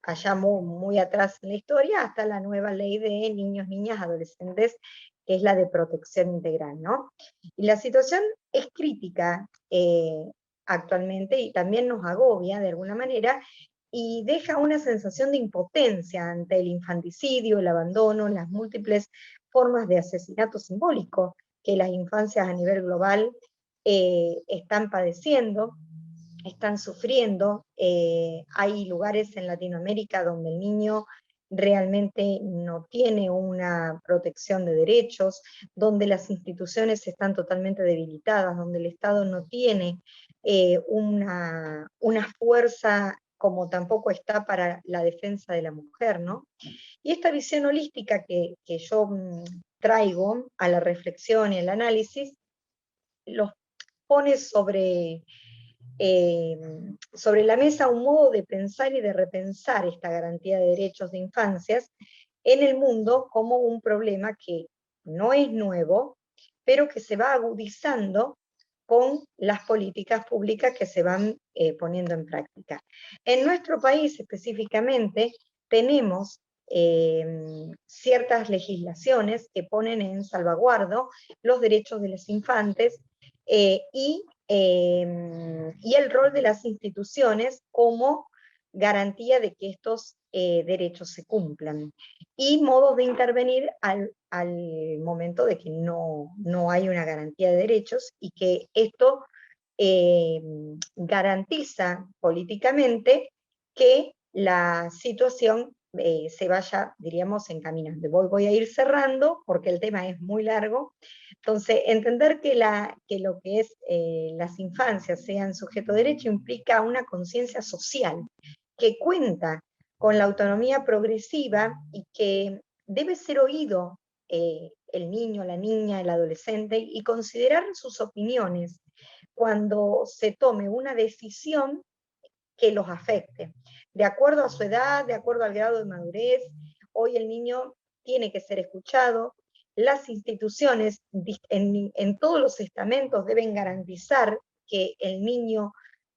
allá muy atrás en la historia, hasta la nueva ley de niños, niñas, adolescentes, que es la de protección integral, ¿no? Y la situación es crítica actualmente, y también nos agobia de alguna manera, y deja una sensación de impotencia ante el infanticidio, el abandono, las múltiples formas de asesinato simbólico que las infancias a nivel global están padeciendo, están sufriendo. Hay lugares en Latinoamérica donde el niño realmente no tiene una protección de derechos, donde las instituciones están totalmente debilitadas, donde el Estado no tiene una fuerza como tampoco está para la defensa de la mujer, ¿no? Y esta visión holística que yo traigo a la reflexión y al análisis, los pone sobre la mesa un modo de pensar y de repensar esta garantía de derechos de infancias en el mundo como un problema que no es nuevo, pero que se va agudizando con las políticas públicas que se van poniendo en práctica. En nuestro país específicamente tenemos ciertas legislaciones que ponen en salvaguardo los derechos de los infantes y el rol de las instituciones como garantía de que estos derechos se cumplan, y modos de intervenir al momento de que no hay una garantía de derechos, y que esto garantiza políticamente que la situación se vaya, diríamos, encaminando. Voy a ir cerrando porque el tema es muy largo. Entonces, entender que lo que es las infancias sean sujeto de derecho implica una conciencia social que cuenta con la autonomía progresiva y que debe ser oído el niño, la niña, el adolescente, y considerar sus opiniones cuando se tome una decisión que los afecte, de acuerdo a su edad, de acuerdo al grado de madurez. Hoy el niño tiene que ser escuchado, las instituciones en todos los estamentos deben garantizar que el niño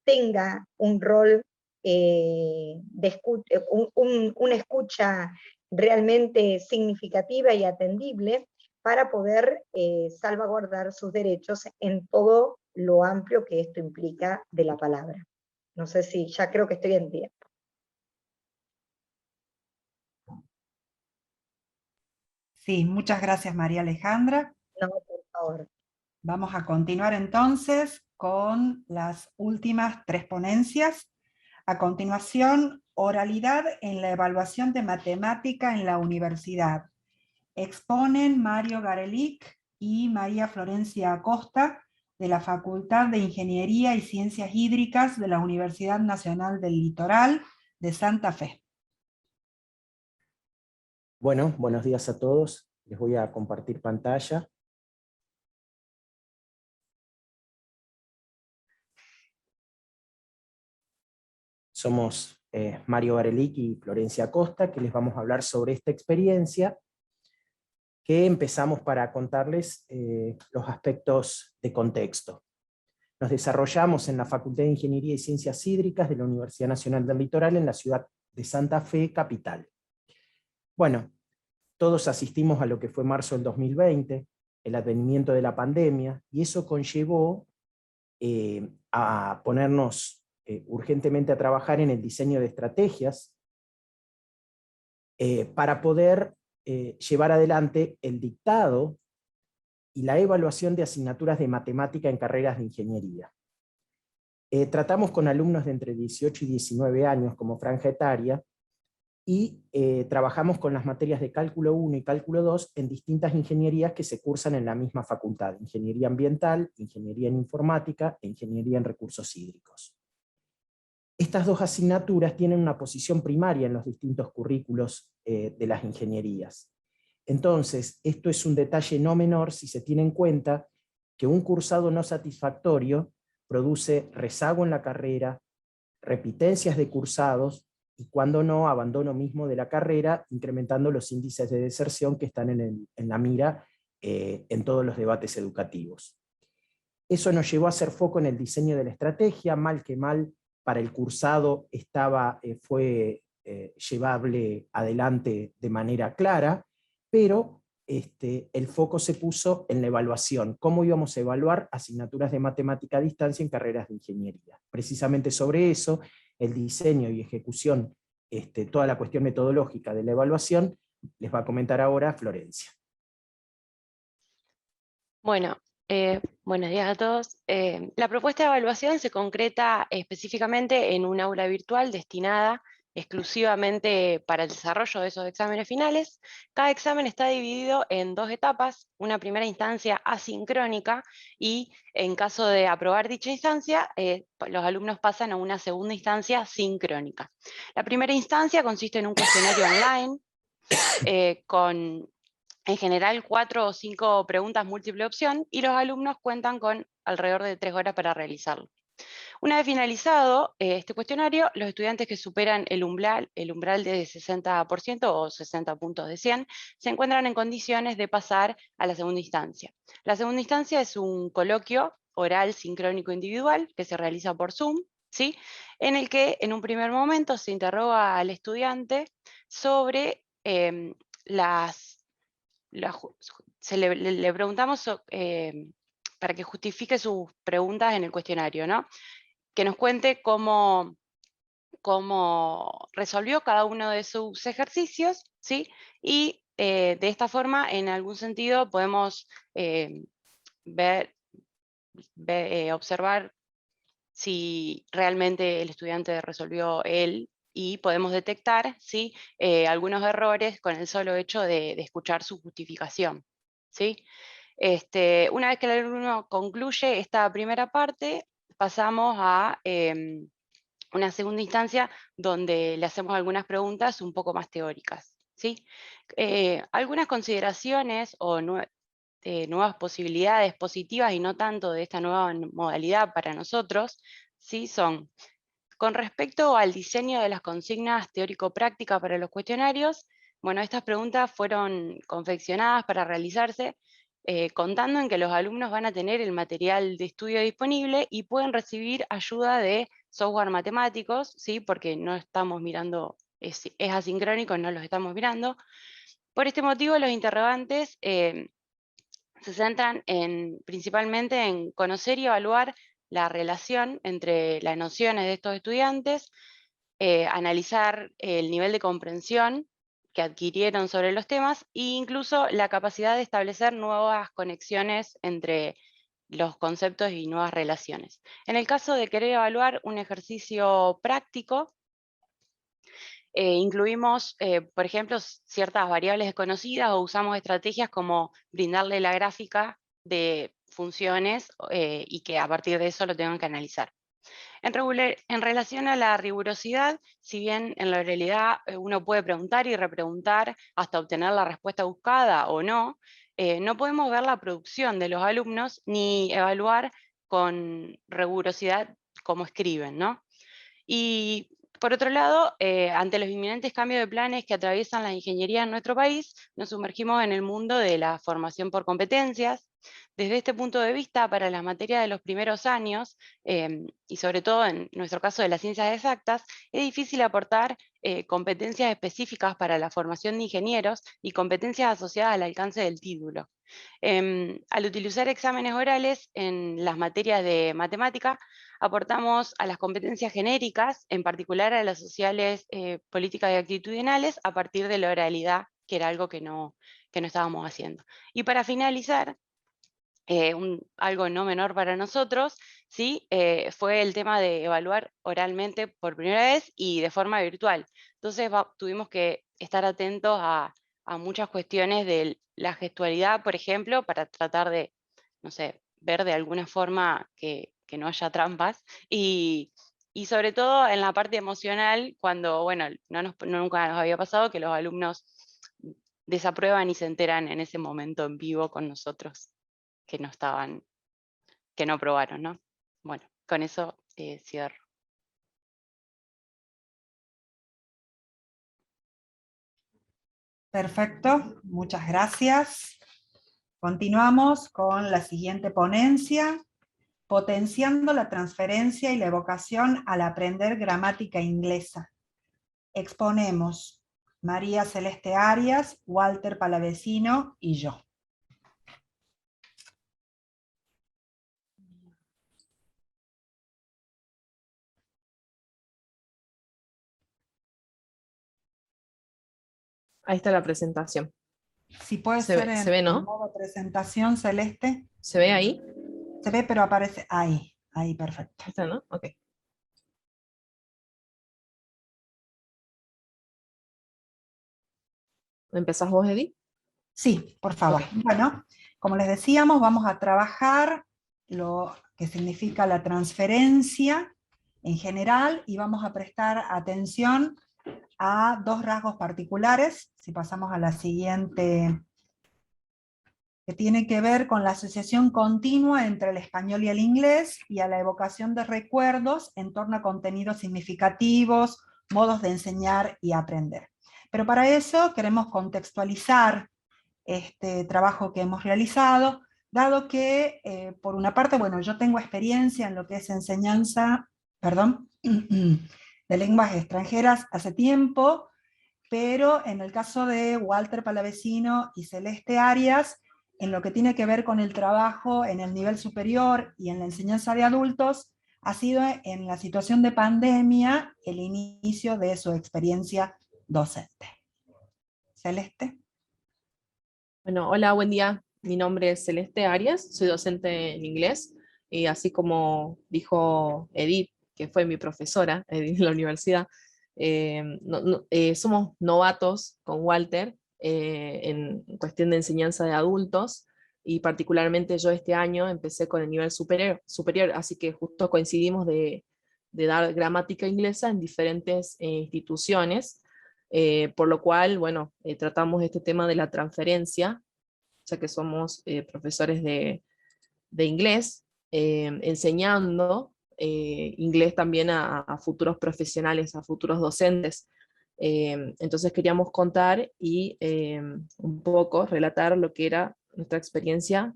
tenga un rol una escucha realmente significativa y atendible para poder salvaguardar sus derechos en todo lo amplio que esto implica de la palabra. No sé si ya creo que estoy en tiempo. Sí, muchas gracias María Alejandra. No, por favor. Vamos a continuar entonces con las últimas 3 ponencias. A continuación, oralidad en la evaluación de matemática en la universidad. Exponen Mario Garelic y María Florencia Acosta, de la Facultad de Ingeniería y Ciencias Hídricas de la Universidad Nacional del Litoral de Santa Fe. Bueno, buenos días a todos. Les voy a compartir pantalla. Somos Mario Garelic y Florencia Acosta, que les vamos a hablar sobre esta experiencia, que empezamos para contarles los aspectos de contexto. Nos desarrollamos en la Facultad de Ingeniería y Ciencias Hídricas de la Universidad Nacional del Litoral en la ciudad de Santa Fe, capital. Bueno, todos asistimos a lo que fue marzo del 2020, el advenimiento de la pandemia, y eso conllevó a ponernos urgentemente a trabajar en el diseño de estrategias para poder llevar adelante el dictado y la evaluación de asignaturas de matemática en carreras de ingeniería. Tratamos con alumnos de entre 18 y 19 años como franja etaria, y trabajamos con las materias de Cálculo 1 y Cálculo 2 en distintas ingenierías que se cursan en la misma facultad: Ingeniería Ambiental, Ingeniería en Informática e Ingeniería en Recursos Hídricos. Estas 2 asignaturas tienen una posición primaria en los distintos currículos de las ingenierías. Entonces, esto es un detalle no menor si se tiene en cuenta que un cursado no satisfactorio produce rezago en la carrera, repitencias de cursados, y cuando no, abandono mismo de la carrera, incrementando los índices de deserción que están en la mira en todos los debates educativos. Eso nos llevó a hacer foco en el diseño de la estrategia. Mal que mal, para el cursado fue llevable adelante de manera clara, pero el foco se puso en la evaluación, cómo íbamos a evaluar asignaturas de matemática a distancia en carreras de ingeniería. Precisamente sobre eso, el diseño y ejecución, toda la cuestión metodológica de la evaluación, les va a comentar ahora Florencia. Bueno, buenos días a todos. La propuesta de evaluación se concreta específicamente en un aula virtual destinada exclusivamente para el desarrollo de esos exámenes finales. Cada examen está dividido en 2 etapas, una primera instancia asincrónica, y en caso de aprobar dicha instancia, los alumnos pasan a una segunda instancia sincrónica. La primera instancia consiste en un cuestionario online con en general 4 o 5 preguntas múltiple opción, y los alumnos cuentan con alrededor de 3 horas para realizarlo. Una vez finalizado este cuestionario, los estudiantes que superan el umbral de 60% o 60 puntos de 100 se encuentran en condiciones de pasar a la segunda instancia. La segunda instancia es un coloquio oral sincrónico individual que se realiza por Zoom, ¿sí? En el que en un primer momento se interroga al estudiante sobre le preguntamos para que justifique sus preguntas en el cuestionario, ¿no? Que nos cuente cómo resolvió cada uno de sus ejercicios, ¿sí? Y de esta forma, en algún sentido, podemos observar si realmente el estudiante resolvió él, y podemos detectar, ¿sí? Algunos errores con el solo hecho de escuchar su justificación, ¿sí? Una vez que el alumno concluye esta primera parte, pasamos a una segunda instancia donde le hacemos algunas preguntas un poco más teóricas, ¿sí? Algunas consideraciones o nuevas posibilidades positivas, y no tanto de esta nueva modalidad para nosotros, ¿sí? Son: con respecto al diseño de las consignas teórico-prácticas para los cuestionarios, bueno, estas preguntas fueron confeccionadas para realizarse contando en que los alumnos van a tener el material de estudio disponible y pueden recibir ayuda de software matemáticos, ¿sí? Porque no estamos mirando, es asincrónico, no los estamos mirando. Por este motivo, los interrogantes se centran principalmente en conocer y evaluar la relación entre las nociones de estos estudiantes, analizar el nivel de comprensión que adquirieron sobre los temas e incluso la capacidad de establecer nuevas conexiones entre los conceptos y nuevas relaciones. En el caso de querer evaluar un ejercicio práctico, incluimos, por ejemplo, ciertas variables desconocidas o usamos estrategias como brindarle la gráfica de funciones y que a partir de eso lo tengan que analizar. En relación a la rigurosidad, si bien en la realidad uno puede preguntar y repreguntar hasta obtener la respuesta buscada o no, no podemos ver la producción de los alumnos ni evaluar con rigurosidad cómo escriben, ¿no? Y por otro lado, ante los inminentes cambios de planes que atraviesan la ingeniería en nuestro país, nos sumergimos en el mundo de la formación por competencias. Desde este punto de vista, para las materias de los primeros años, y sobre todo en nuestro caso de las ciencias exactas, es difícil aportar competencias específicas para la formación de ingenieros y competencias asociadas al alcance del título. Al utilizar exámenes orales en las materias de matemática, aportamos a las competencias genéricas, en particular a las sociales, políticas y actitudinales, a partir de la oralidad, que era algo que no estábamos haciendo. Y para finalizar, algo no menor para nosotros, ¿sí? Fue el tema de evaluar oralmente por primera vez y de forma virtual. Entonces tuvimos que estar atentos a muchas cuestiones de la gestualidad, por ejemplo, para tratar de, no sé, ver de alguna forma que no haya trampas, y sobre todo en la parte emocional, cuando, bueno, nunca nos había pasado que los alumnos desaprueban y se enteran en ese momento en vivo con nosotros que no aprobaron, ¿no? Bueno, con eso cierro. Perfecto, muchas gracias. Continuamos con la siguiente ponencia, potenciando la transferencia y la evocación al aprender gramática inglesa. Exponemos María Celeste Arias, Walter Palavecino y yo. Ahí está la presentación. Si puede Se ser ve, en se ve, ¿no? modo presentación, Celeste. ¿Se ve ahí? Se ve, pero aparece ahí. Ahí, perfecto. Está, ¿no? Ok. ¿Empezás vos, Edith? Sí, por favor. Okay. Bueno, como les decíamos, vamos a trabajar lo que significa la transferencia en general y vamos a prestar atención a dos rasgos particulares. Si pasamos a la siguiente, que tiene que ver con la asociación continua entre el español y el inglés y a la evocación de recuerdos en torno a contenidos significativos, modos de enseñar y aprender. Pero para eso queremos contextualizar este trabajo que hemos realizado, dado que, por una parte, bueno, yo tengo experiencia en lo que es enseñanza, de lenguas extranjeras hace tiempo, pero en el caso de Walter Palavecino y Celeste Arias, en lo que tiene que ver con el trabajo en el nivel superior y en la enseñanza de adultos, ha sido en la situación de pandemia el inicio de su experiencia docente. Celeste. Bueno, hola, buen día. Mi nombre es Celeste Arias, soy docente en inglés, y así como dijo Edith, que fue mi profesora en la universidad, somos novatos con Walter en cuestión de enseñanza de adultos, y particularmente yo este año empecé con el nivel superior, así que justo coincidimos de dar gramática inglesa en diferentes instituciones, por lo cual, bueno, tratamos este tema de la transferencia, ya que somos profesores de inglés, enseñando inglés también a futuros profesionales, a futuros docentes. Entonces queríamos contar y un poco relatar lo que era nuestra experiencia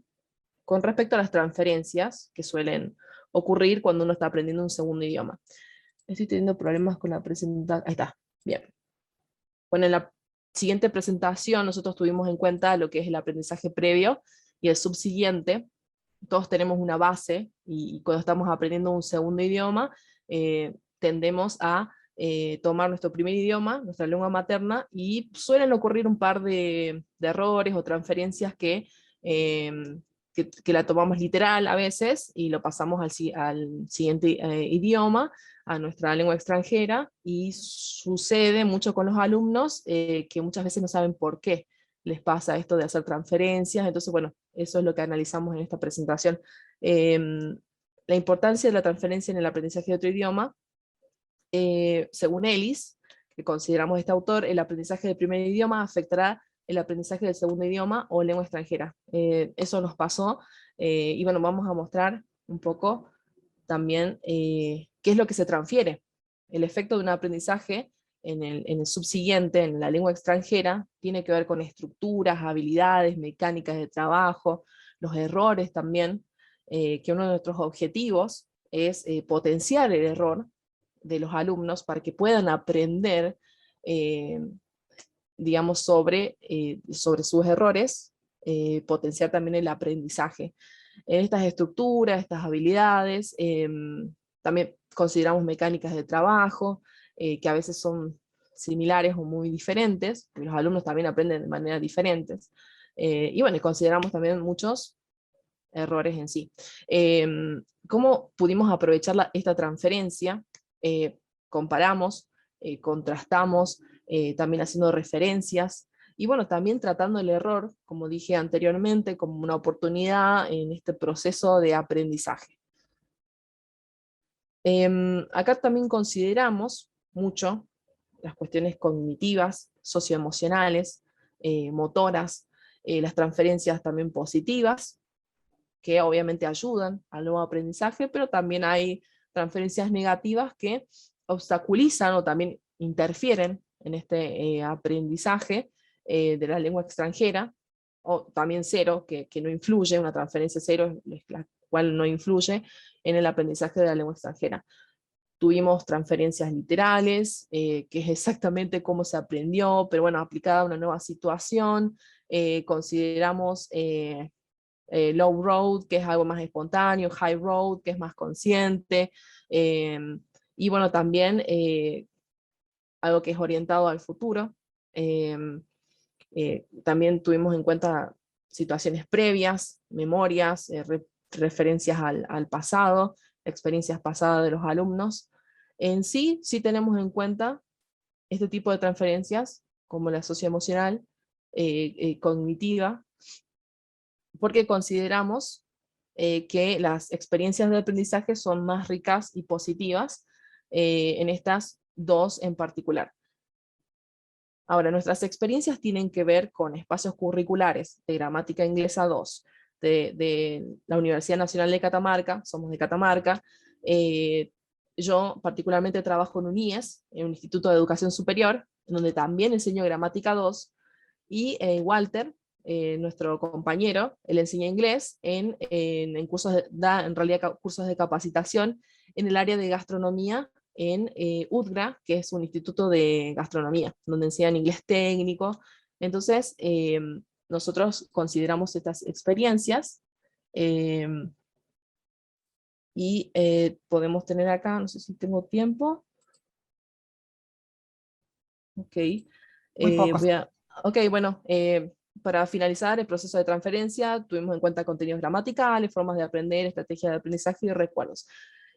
con respecto a las transferencias que suelen ocurrir cuando uno está aprendiendo un segundo idioma. Estoy teniendo problemas con la presentación. Ahí está, bien. Bueno, en la siguiente presentación nosotros tuvimos en cuenta lo que es el aprendizaje previo y el subsiguiente. Todos tenemos una base y cuando estamos aprendiendo un segundo idioma tendemos a tomar nuestro primer idioma, nuestra lengua materna, y suelen ocurrir un par de errores o transferencias que la tomamos literal a veces y lo pasamos al siguiente idioma, a nuestra lengua extranjera, y sucede mucho con los alumnos que muchas veces no saben por qué les pasa esto de hacer transferencias. Entonces, bueno, eso es lo que analizamos en esta presentación. La importancia de la transferencia en el aprendizaje de otro idioma, según Ellis, que consideramos este autor, el aprendizaje del primer idioma afectará el aprendizaje del segundo idioma o lengua extranjera. Eso nos pasó, y bueno, vamos a mostrar un poco también qué es lo que se transfiere. El efecto de un aprendizaje en el subsiguiente, en la lengua extranjera, tiene que ver con estructuras, habilidades, mecánicas de trabajo, los errores también, que uno de nuestros objetivos es potenciar el error de los alumnos para que puedan aprender, digamos, sobre sus errores, potenciar también el aprendizaje. En estas estructuras, estas habilidades, también consideramos mecánicas de trabajo, que a veces son similares o muy diferentes, porque los alumnos también aprenden de maneras diferentes. Y bueno, consideramos también muchos errores en sí. ¿Cómo pudimos aprovechar esta transferencia? Comparamos, contrastamos, también haciendo referencias, y bueno, también tratando el error, como dije anteriormente, como una oportunidad en este proceso de aprendizaje. Acá también consideramos mucho las cuestiones cognitivas, socioemocionales, motoras, las transferencias también positivas, que obviamente ayudan al nuevo aprendizaje, pero también hay transferencias negativas que obstaculizan o también interfieren en este aprendizaje de la lengua extranjera, o también cero, que no influye, una transferencia cero, la cual no influye en el aprendizaje de la lengua extranjera. Tuvimos transferencias literales, que es exactamente cómo se aprendió, pero bueno, aplicada a una nueva situación. Consideramos low road, que es algo más espontáneo, high road, que es más consciente, y bueno, también algo que es orientado al futuro. También tuvimos en cuenta situaciones previas, memorias, referencias al pasado, experiencias pasadas de los alumnos. En sí tenemos en cuenta este tipo de transferencias, como la socioemocional, cognitiva, porque consideramos que las experiencias de aprendizaje son más ricas y positivas en estas dos en particular. Ahora, nuestras experiencias tienen que ver con espacios curriculares de Gramática Inglesa 2, de la Universidad Nacional de Catamarca, somos de Catamarca. Yo particularmente trabajo en un IES, en un Instituto de Educación Superior, en donde también enseño Gramática 2, y Walter, nuestro compañero, él enseña inglés en cursos da en realidad cursos de capacitación en el área de gastronomía en UDGRA, que es un instituto de gastronomía, donde enseñan inglés técnico. Entonces, nosotros consideramos estas experiencias, y podemos tener acá, no sé si tengo tiempo. Ok. Bueno, para finalizar el proceso de transferencia, tuvimos en cuenta contenidos gramaticales, formas de aprender, estrategias de aprendizaje y recuerdos.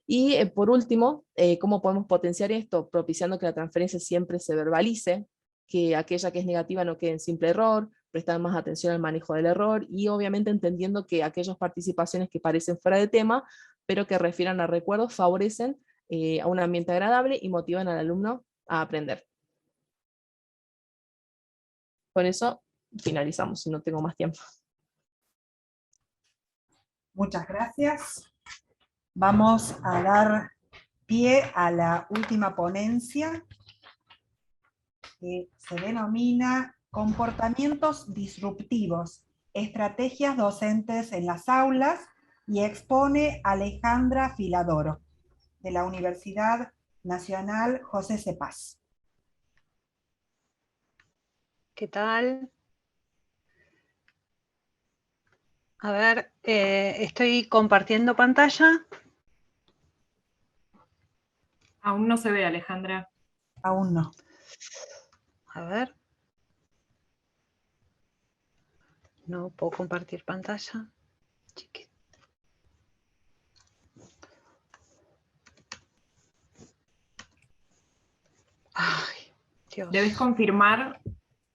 Y por último, ¿cómo podemos potenciar esto? Propiciando que la transferencia siempre se verbalice, que aquella que es negativa no quede en simple error, prestar más atención al manejo del error, y obviamente entendiendo que aquellas participaciones que parecen fuera de tema, pero que refieran a recuerdos, favorecen a un ambiente agradable y motivan al alumno a aprender. Con eso finalizamos, si no tengo más tiempo. Muchas gracias. Vamos a dar pie a la última ponencia, que se denomina Comportamientos disruptivos, estrategias docentes en las aulas, y expone Alejandra Filadoro, de la Universidad Nacional José Cepaz. ¿Qué tal? A ver, estoy compartiendo pantalla. Aún no se ve, Alejandra. Aún no. A ver. No puedo compartir pantalla. Chiquito. Ay, Dios. Debes confirmar,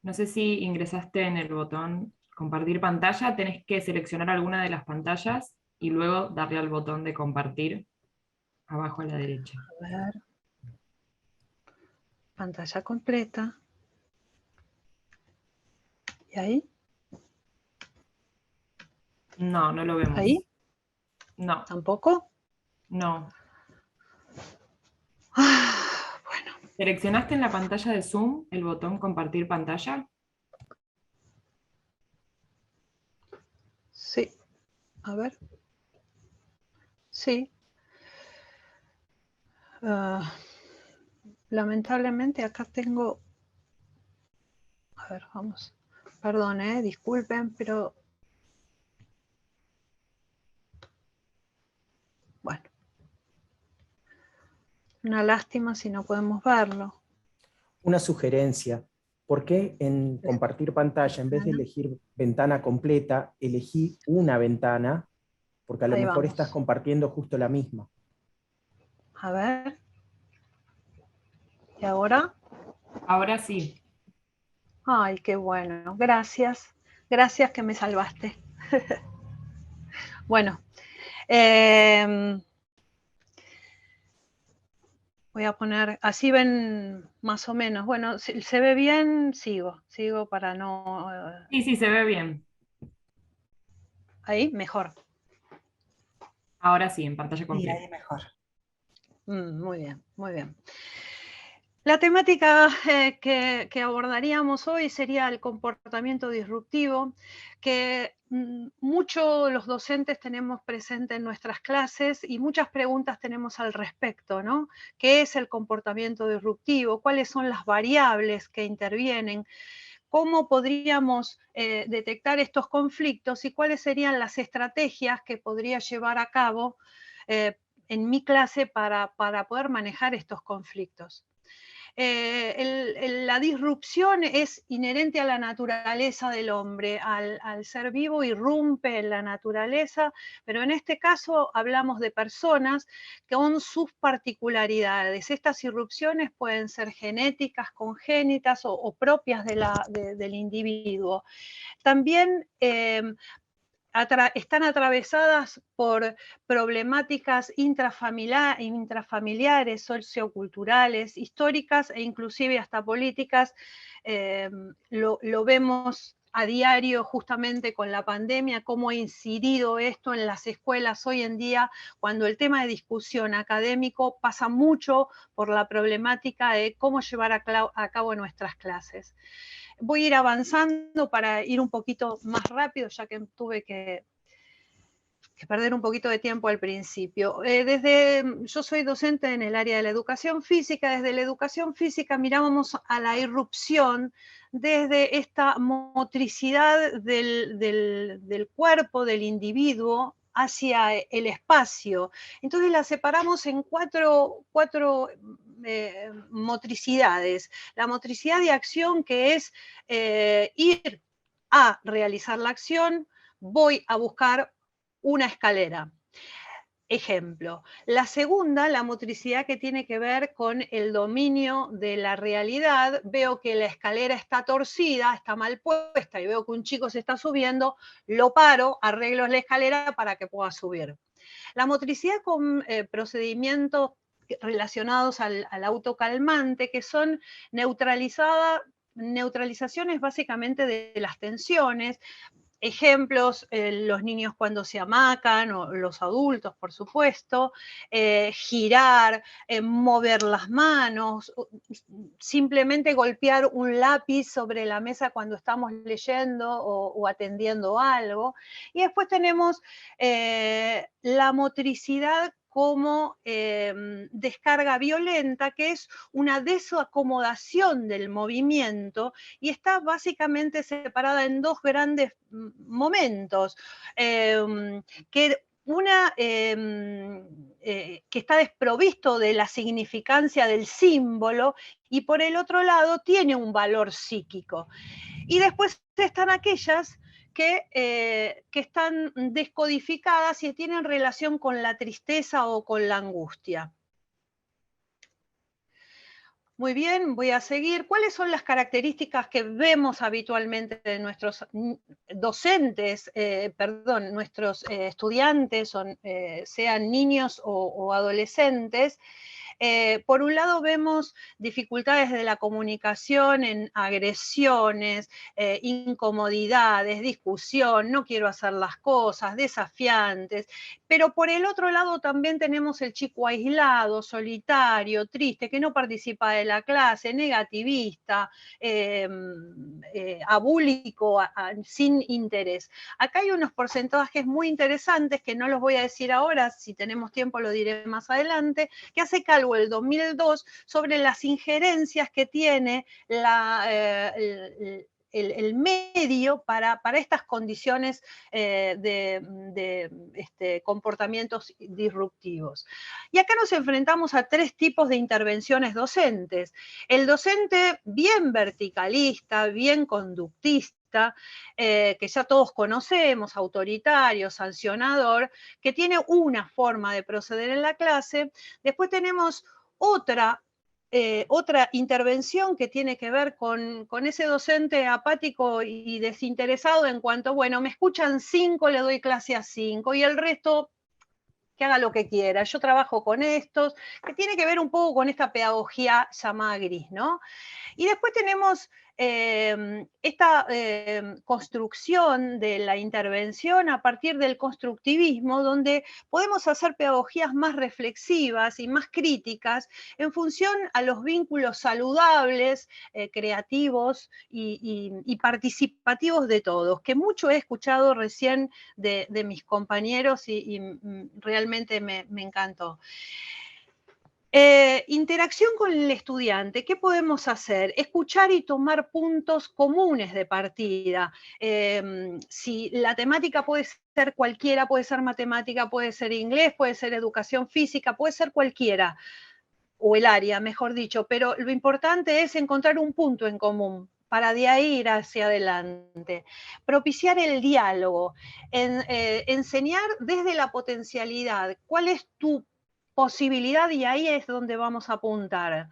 no sé si ingresaste en el botón compartir pantalla, tenés que seleccionar alguna de las pantallas y luego darle al botón de compartir abajo a la derecha. A ver. Pantalla completa. ¿Y ahí? No, no lo vemos. ¿Ahí? No. ¿Tampoco? No. Bueno. ¿Seleccionaste en la pantalla de Zoom el botón compartir pantalla? Sí. A ver. Sí. Lamentablemente acá tengo... A ver, vamos. Perdón, disculpen, pero... Bueno. Una lástima si no podemos verlo. Una sugerencia. ¿Por qué en compartir pantalla, en vez de elegir ventana completa, elegí una ventana? Porque a lo Ahí mejor vamos. estás compartiendo justo la misma. A ver. ¿Y ahora? Ahora sí. Ay, qué bueno. Gracias. Gracias que me salvaste. Bueno. Voy a poner, así ven más o menos. Bueno, si se ve bien, sigo para no... Sí, se ve bien. Ahí, mejor. Ahora sí, en pantalla Sí, completa. ahí mejor. Muy bien, muy bien. La temática que abordaríamos hoy sería el comportamiento disruptivo, que muchos los docentes tenemos presente en nuestras clases y muchas preguntas tenemos al respecto, ¿no? ¿Qué es el comportamiento disruptivo? ¿Cuáles son las variables que intervienen? ¿Cómo podríamos detectar estos conflictos y cuáles serían las estrategias que podría llevar a cabo en mi clase para poder manejar estos conflictos? La disrupción es inherente a la naturaleza del hombre, al ser vivo irrumpe en la naturaleza, pero en este caso hablamos de personas con sus particularidades. Estas irrupciones pueden ser genéticas, congénitas o propias del individuo. También están atravesadas por problemáticas intrafamiliares, socioculturales, históricas e inclusive hasta políticas. Lo vemos a diario justamente con la pandemia, cómo ha incidido esto en las escuelas hoy en día, cuando el tema de discusión académico pasa mucho por la problemática de cómo llevar a cabo nuestras clases. Voy a ir avanzando para ir un poquito más rápido, ya que tuve que perder un poquito de tiempo al principio. Yo soy docente en el área de la educación física. Desde la educación física mirábamos a la irrupción desde esta motricidad del cuerpo, del individuo, hacia el espacio. Entonces la separamos en cuatro motricidades. La motricidad de acción, que es ir a realizar la acción, voy a buscar una escalera. Ejemplo. La segunda, la motricidad que tiene que ver con el dominio de la realidad. Veo que la escalera está torcida, está mal puesta y veo que un chico se está subiendo, lo paro, arreglo la escalera para que pueda subir. La motricidad con procedimientos relacionados al autocalmante, que son neutralizaciones básicamente de las tensiones. Ejemplos, los niños cuando se hamacan, o los adultos, por supuesto, girar, mover las manos, simplemente golpear un lápiz sobre la mesa cuando estamos leyendo o atendiendo algo. Y después tenemos la motricidad como descarga violenta, que es una desacomodación del movimiento y está básicamente separada en dos grandes momentos. Que una que está desprovisto de la significancia del símbolo y por el otro lado tiene un valor psíquico. Y después están aquellas que están descodificadas y tienen relación con la tristeza o con la angustia. Muy bien, voy a seguir. ¿Cuáles son las características que vemos habitualmente de nuestros docentes, nuestros estudiantes, sean niños o adolescentes? Por un lado vemos dificultades de la comunicación en agresiones, incomodidades, discusión, no quiero hacer las cosas, desafiantes, pero por el otro lado también tenemos el chico aislado, solitario, triste, que no participa de la clase, negativista, abúlico, sin interés. Acá hay unos porcentajes muy interesantes que no los voy a decir ahora, si tenemos tiempo lo diré más adelante, que hace cargo el 2002 sobre las injerencias que tiene el medio para estas condiciones de comportamientos disruptivos. Y acá nos enfrentamos a tres tipos de intervenciones docentes. El docente bien verticalista, bien conductista, que ya todos conocemos, autoritario, sancionador, que tiene una forma de proceder en la clase. Después tenemos otra intervención que tiene que ver con ese docente apático y desinteresado en cuanto, bueno, me escuchan 5, le doy clase a 5 y el resto que haga lo que quiera. Yo trabajo con estos, que tiene que ver un poco con esta pedagogía llamada gris, ¿no? Y después tenemos esta construcción de la intervención a partir del constructivismo, donde podemos hacer pedagogías más reflexivas y más críticas en función a los vínculos saludables, creativos y participativos de todos, que mucho he escuchado recién de mis compañeros y realmente me encantó. Interacción con el estudiante, ¿qué podemos hacer? Escuchar y tomar puntos comunes de partida. Si la temática puede ser cualquiera, puede ser matemática, puede ser inglés, puede ser educación física, puede ser cualquiera, o el área, mejor dicho, pero lo importante es encontrar un punto en común para de ahí ir hacia adelante. Propiciar el diálogo, enseñar desde la potencialidad, ¿cuál es tu posibilidad? Y ahí es donde vamos a apuntar.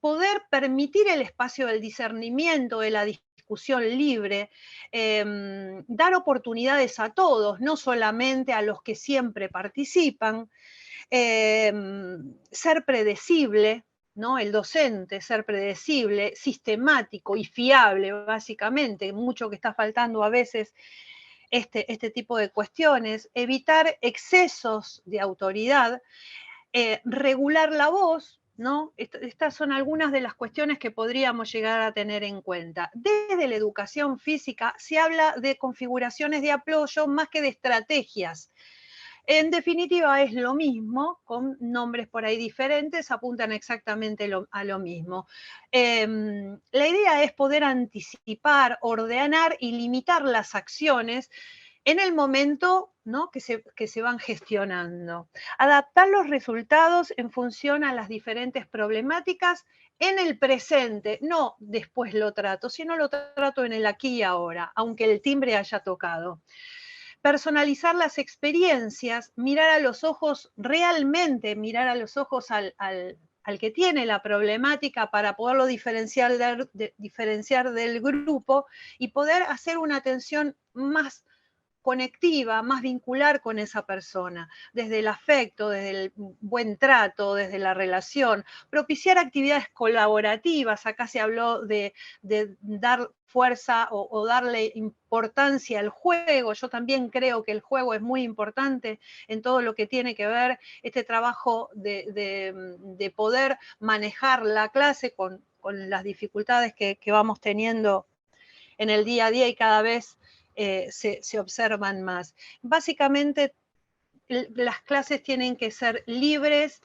Poder permitir el espacio del discernimiento, de la discusión libre, dar oportunidades a todos, no solamente a los que siempre participan, ser predecible, ¿no? El docente, ser predecible, sistemático y fiable, básicamente, mucho que está faltando a veces este tipo de cuestiones, evitar excesos de autoridad, regular la voz, ¿no? Estas son algunas de las cuestiones que podríamos llegar a tener en cuenta. Desde la educación física se habla de configuraciones de apoyo más que de estrategias. En definitiva es lo mismo, con nombres por ahí diferentes, apuntan exactamente a lo mismo. La idea es poder anticipar, ordenar y limitar las acciones en el momento, ¿no? que se van gestionando. Adaptar los resultados en función a las diferentes problemáticas en el presente, no después lo trato, sino lo trato en el aquí y ahora, aunque el timbre haya tocado. Personalizar las experiencias, mirar a los ojos, realmente mirar a los ojos al que tiene la problemática para poderlo diferenciar del grupo y poder hacer una atención más conectiva, más vincular con esa persona, desde el afecto, desde el buen trato, desde la relación, propiciar actividades colaborativas. Acá se habló de dar fuerza o darle importancia al juego. Yo también creo que el juego es muy importante en todo lo que tiene que ver este trabajo de poder manejar la clase con las dificultades que vamos teniendo en el día a día y cada vez se observan más. Básicamente, las clases tienen que ser libres,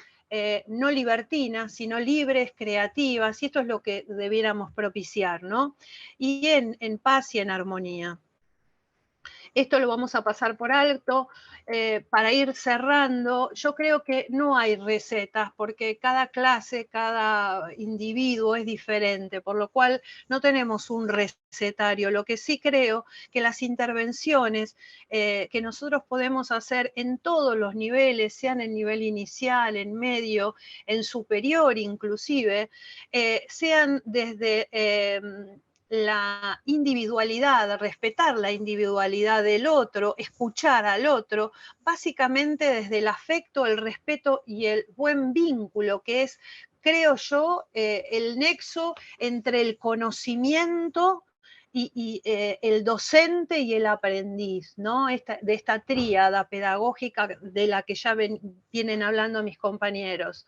no libertinas, sino libres, creativas, y esto es lo que debiéramos propiciar, ¿no? Y en paz y en armonía. Esto lo vamos a pasar por alto. Para ir cerrando, yo creo que no hay recetas, porque cada clase, cada individuo es diferente, por lo cual no tenemos un recetario. Lo que sí creo que las intervenciones que nosotros podemos hacer en todos los niveles, sean en nivel inicial, en medio, en superior inclusive, sean desde la individualidad, respetar la individualidad del otro, escuchar al otro, básicamente desde el afecto, el respeto y el buen vínculo, que es, creo yo, el nexo entre el conocimiento y el docente y el aprendiz, ¿no? De esta tríada pedagógica de la que ya vienen hablando mis compañeros.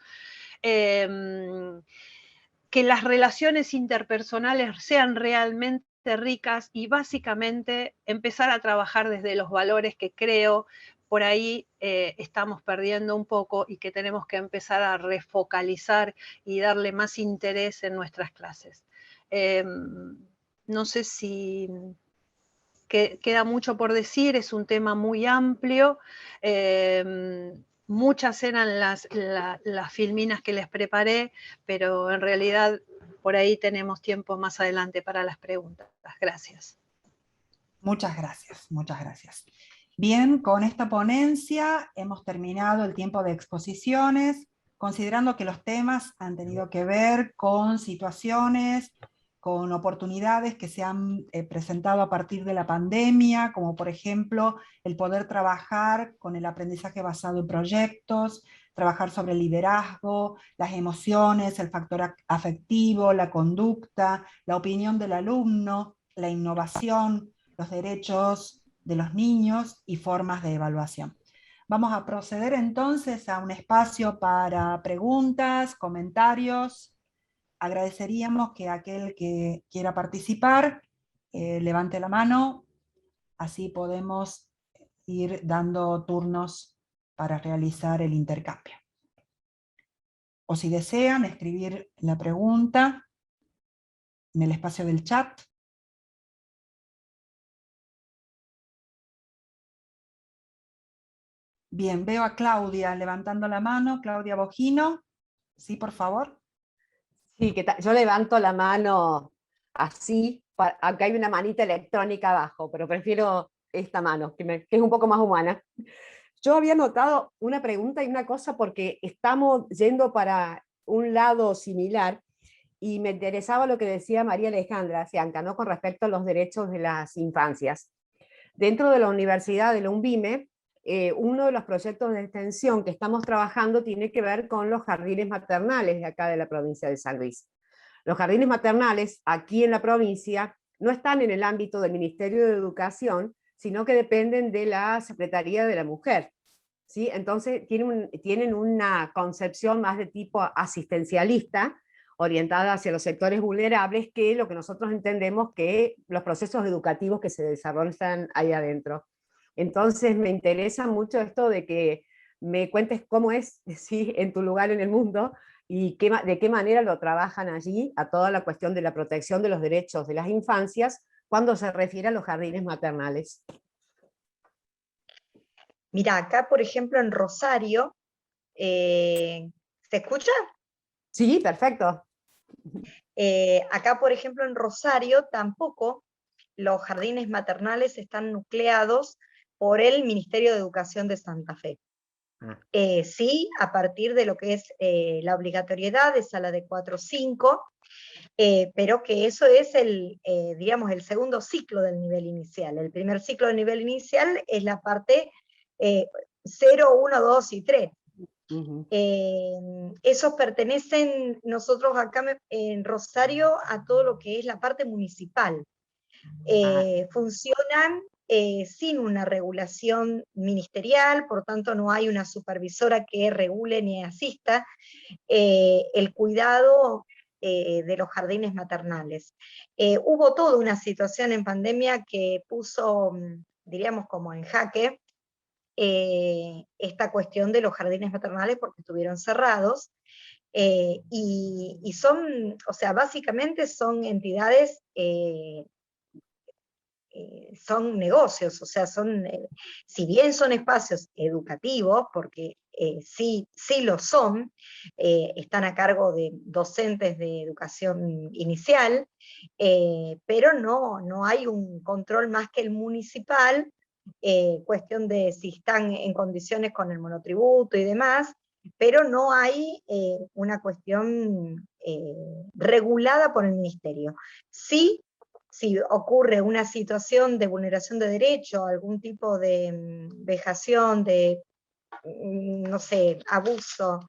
Que las relaciones interpersonales sean realmente ricas y básicamente empezar a trabajar desde los valores que creo por ahí estamos perdiendo un poco y que tenemos que empezar a refocalizar y darle más interés en nuestras clases. No sé si queda mucho por decir, es un tema muy amplio. Muchas eran las filminas que les preparé, pero en realidad por ahí tenemos tiempo más adelante para las preguntas. Gracias. Muchas gracias, muchas gracias. Bien, con esta ponencia hemos terminado el tiempo de exposiciones, considerando que los temas han tenido que ver con situaciones, con oportunidades que se han presentado a partir de la pandemia, como por ejemplo el poder trabajar con el aprendizaje basado en proyectos, trabajar sobre el liderazgo, las emociones, el factor afectivo, la conducta, la opinión del alumno, la innovación, los derechos de los niños y formas de evaluación. Vamos a proceder entonces a un espacio para preguntas, comentarios. Agradeceríamos que aquel que quiera participar levante la mano, así podemos ir dando turnos para realizar el intercambio. O si desean escribir la pregunta en el espacio del chat. Bien, veo a Claudia levantando la mano. Claudia Bojino. Sí, por favor. Sí, yo levanto la mano así, acá hay una manita electrónica abajo, pero prefiero esta mano, que es un poco más humana. Yo había notado una pregunta y una cosa porque estamos yendo para un lado similar y me interesaba lo que decía María Alejandra Cianca, ¿no? Con respecto a los derechos de las infancias. Dentro de la Universidad de la UNVIME, uno de los proyectos de extensión que estamos trabajando tiene que ver con los jardines maternales de acá de la provincia de San Luis. Los jardines maternales aquí en la provincia no están en el ámbito del Ministerio de Educación, sino que dependen de la Secretaría de la Mujer, ¿sí? Entonces tienen una concepción más de tipo asistencialista, orientada hacia los sectores vulnerables, que lo que nosotros entendemos que los procesos educativos que se desarrollan ahí adentro. Entonces me interesa mucho esto de que me cuentes cómo es, ¿sí?, en tu lugar en el mundo y de qué manera lo trabajan allí a toda la cuestión de la protección de los derechos de las infancias cuando se refiere a los jardines maternales. Mira, acá por ejemplo en Rosario, ¿se escucha? Sí, perfecto. Acá por ejemplo en Rosario tampoco los jardines maternales están nucleados por el Ministerio de Educación de Santa Fe. Sí, a partir de lo que es la obligatoriedad de sala de 4 o 5, pero que eso es digamos, el segundo ciclo del nivel inicial. El primer ciclo del nivel inicial es la parte 0, 1, 2 y 3. Esos pertenecen, nosotros acá en Rosario, a todo lo que es la parte municipal. Funcionan sin una regulación ministerial, por tanto no hay una supervisora que regule ni asista el cuidado de los jardines maternales. Hubo toda una situación en pandemia que puso, diríamos, como en jaque esta cuestión de los jardines maternales porque estuvieron cerrados, y son, o sea, básicamente son entidades, son negocios, o sea, si bien son espacios educativos, porque sí lo son, están a cargo de docentes de educación inicial, pero no hay un control más que el municipal, cuestión de si están en condiciones con el monotributo y demás, pero no hay una cuestión regulada por el ministerio. Sí, si ocurre una situación de vulneración de derecho, algún tipo de vejación, de, no sé, abuso,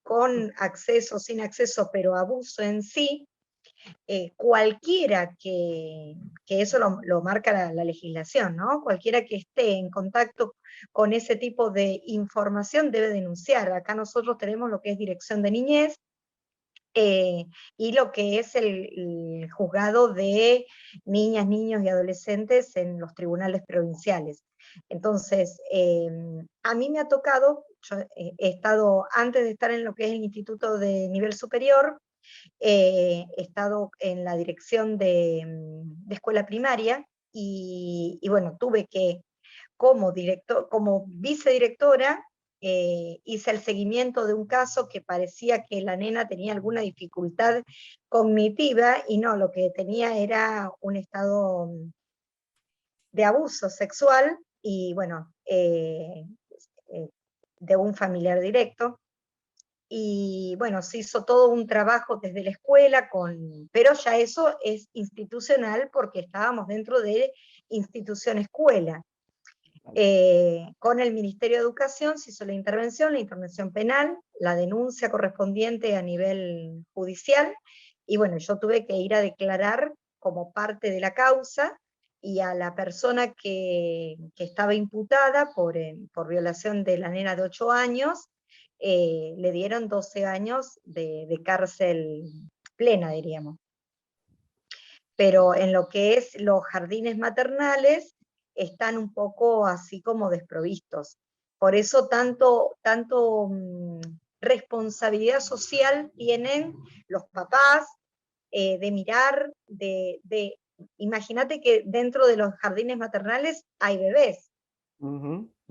con acceso, sin acceso, pero abuso en sí, cualquiera que eso lo marca la legislación, ¿no? Cualquiera que esté en contacto con ese tipo de información debe denunciar. Acá nosotros tenemos lo que es Dirección de Niñez, y lo que es el juzgado de niñas, niños y adolescentes en los tribunales provinciales. Entonces, a mí me ha tocado, yo he estado, antes de estar en lo que es el Instituto de Nivel Superior, he estado en la dirección de escuela primaria, y bueno, tuve que, como vicedirectora, hice el seguimiento de un caso que parecía que la nena tenía alguna dificultad cognitiva, y no, lo que tenía era un estado de abuso sexual, y bueno, de un familiar directo. Y bueno, se hizo todo un trabajo desde la escuela, pero ya eso es institucional porque estábamos dentro de institución escuela. Con el Ministerio de Educación se hizo la intervención penal, la denuncia correspondiente a nivel judicial, y bueno, yo tuve que ir a declarar como parte de la causa, y a la persona que estaba imputada por violación de la nena de 8 años, le dieron 12 años de cárcel plena, diríamos. Pero en lo que es los jardines maternales, están un poco así como desprovistos. Por eso tanto responsabilidad social tienen los papás, de mirar, imagínate que dentro de los jardines maternales hay bebés,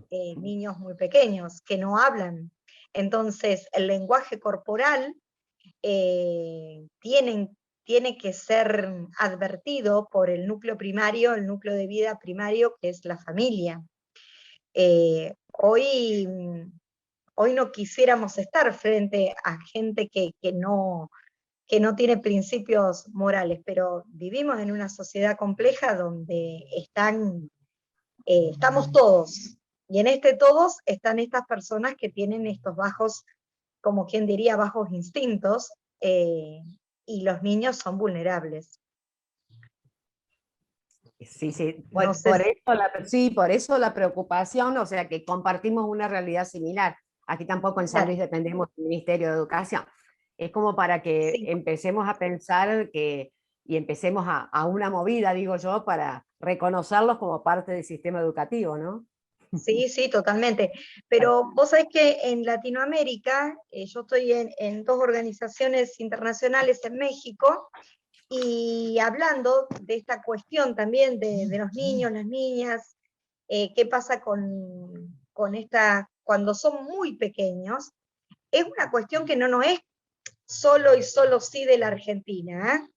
niños muy pequeños, que no hablan. Entonces, el lenguaje corporal tiene que ser advertido por el núcleo primario, el núcleo de vida primario, que es la familia. Hoy no quisiéramos estar frente a gente que no tiene principios morales, pero vivimos en una sociedad compleja donde estamos todos, y en todos están estas personas que tienen estos bajos, como quien diría, bajos instintos, y los niños son vulnerables. Sí, No sé por eso la preocupación, o sea que compartimos una realidad similar. Aquí tampoco en San Luis dependemos del Ministerio de Educación. Es como para que empecemos a pensar y empecemos a una movida, digo yo, para reconocerlos como parte del sistema educativo, ¿no? Sí, totalmente. Pero vos sabés que en Latinoamérica, yo estoy en 2 organizaciones internacionales en México, y hablando de esta cuestión también de los niños, las niñas, qué pasa con esta, cuando son muy pequeños, es una cuestión que no es solo y solo sí de la Argentina, ¿eh?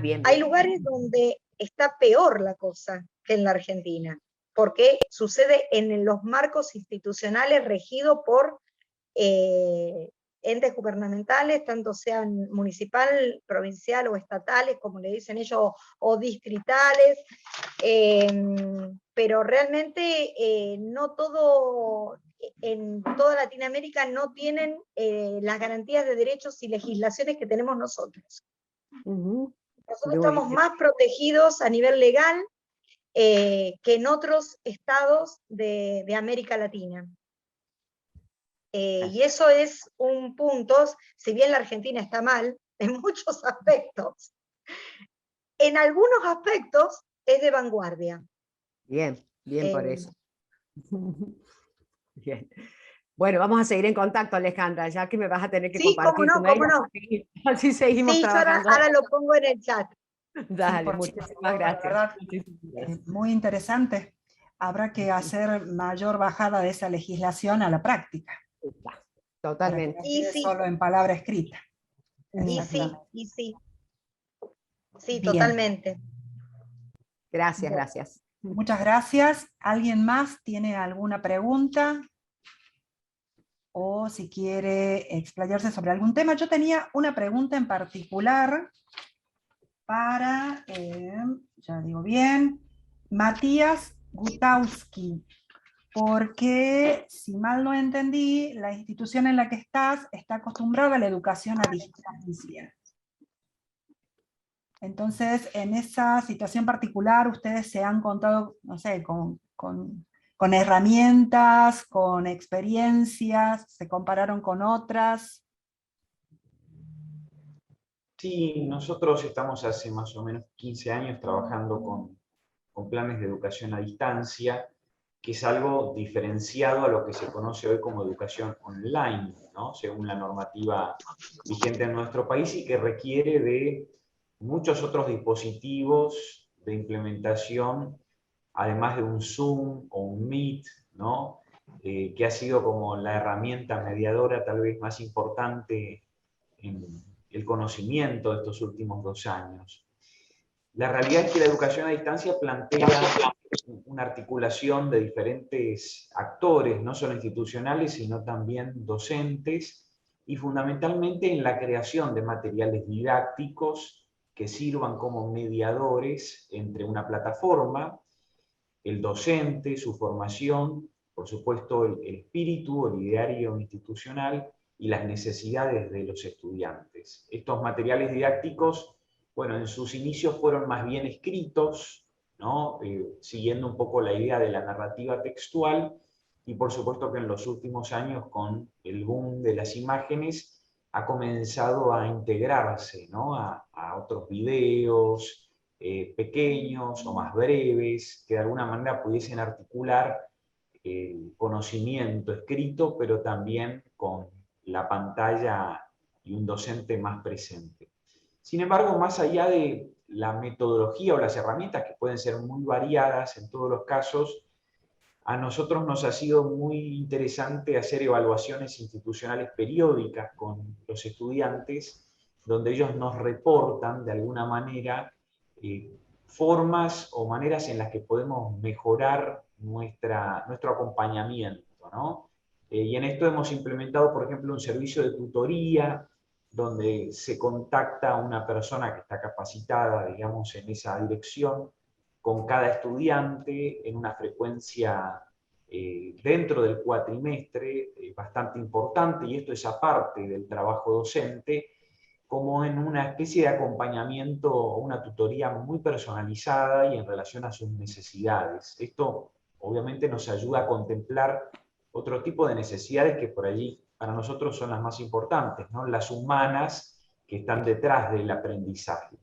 Bien. Hay lugares donde está peor la cosa que en la Argentina. porque sucede en los marcos institucionales regidos por entes gubernamentales, tanto sean municipal, provincial o estatales, como le dicen ellos, o distritales, pero realmente no todo, en toda Latinoamérica no tienen las garantías de derechos y legislaciones que tenemos nosotros. Nosotros estamos más protegidos a nivel legal que en otros estados de América Latina. Y eso es un punto, si bien la Argentina está mal en muchos aspectos, en algunos aspectos es de vanguardia. Bien, bien por eso. Bien. Bueno, vamos a seguir en contacto, Alejandra, ya que me vas a tener que compartir tu mail. Así seguimos trabajando. Ahora lo pongo en el chat. Dale, muchísimas gracias. Muy interesante. Habrá que hacer mayor bajada de esa legislación a la práctica. Totalmente. Y sí. Solo en palabra escrita. Y sí. Sí, totalmente. Gracias, gracias. Muchas gracias. ¿Alguien más tiene alguna pregunta? O si quiere explayarse sobre algún tema. Yo tenía una pregunta en particular para, ya digo bien, Matías Gutowski, porque, si mal no entendí, la institución en la que estás está acostumbrada a la educación a distancia. Entonces, en esa situación particular, ustedes se han contado, no sé, con herramientas, con experiencias, se compararon con otras. Sí, nosotros estamos hace más o menos 15 años trabajando con planes de educación a distancia, que es algo diferenciado a lo que se conoce hoy como educación online, ¿no? Según la normativa vigente en nuestro país, y que requiere de muchos otros dispositivos de implementación, además de un Zoom o un Meet, ¿no? Que ha sido como la herramienta mediadora tal vez más importante en el conocimiento de estos últimos 2 años. La realidad es que la educación a distancia plantea una articulación de diferentes actores, no solo institucionales, sino también docentes, y fundamentalmente en la creación de materiales didácticos que sirvan como mediadores entre una plataforma, el docente, su formación, por supuesto el espíritu, el ideario institucional y las necesidades de los estudiantes. Estos materiales didácticos, bueno, en sus inicios fueron más bien escritos, ¿no? Siguiendo un poco la idea de la narrativa textual, y por supuesto que en los últimos años, con el boom de las imágenes, ha comenzado a integrarse, ¿no? a otros videos pequeños o más breves, que de alguna manera pudiesen articular el conocimiento escrito, pero también con la pantalla y un docente más presente. Sin embargo, más allá de la metodología o las herramientas, que pueden ser muy variadas en todos los casos, a nosotros nos ha sido muy interesante hacer evaluaciones institucionales periódicas con los estudiantes, donde ellos nos reportan de alguna manera formas o maneras en las que podemos mejorar nuestro acompañamiento, ¿no? Y en esto hemos implementado, por ejemplo, un servicio de tutoría, donde se contacta a una persona que está capacitada, digamos, en esa dirección, con cada estudiante en una frecuencia dentro del cuatrimestre bastante importante, y esto es aparte del trabajo docente, como en una especie de acompañamiento o una tutoría muy personalizada y en relación a sus necesidades. Esto obviamente nos ayuda a contemplar otro tipo de necesidades que por allí para nosotros son las más importantes, ¿no? Las humanas que están detrás del aprendizaje.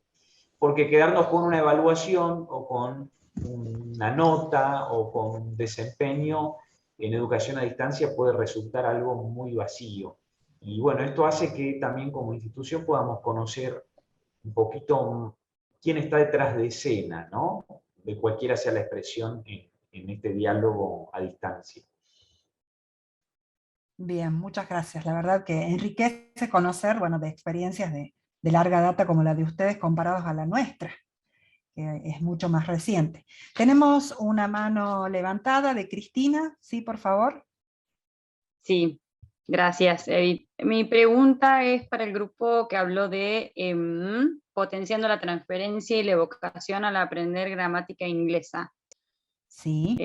Porque quedarnos con una evaluación o con una nota o con un desempeño en educación a distancia puede resultar algo muy vacío. Y bueno, esto hace que también como institución podamos conocer un poquito quién está detrás de escena, ¿no? De cualquiera sea la expresión en este diálogo a distancia. Bien, muchas gracias. La verdad que enriquece conocer, bueno, de experiencias de larga data como la de ustedes comparados a la nuestra. que es mucho más reciente. Tenemos una mano levantada de Cristina, ¿sí, por favor? Sí, gracias, Edith. Mi pregunta es para el grupo que habló de potenciando la transferencia y la evocación al aprender gramática inglesa. Sí.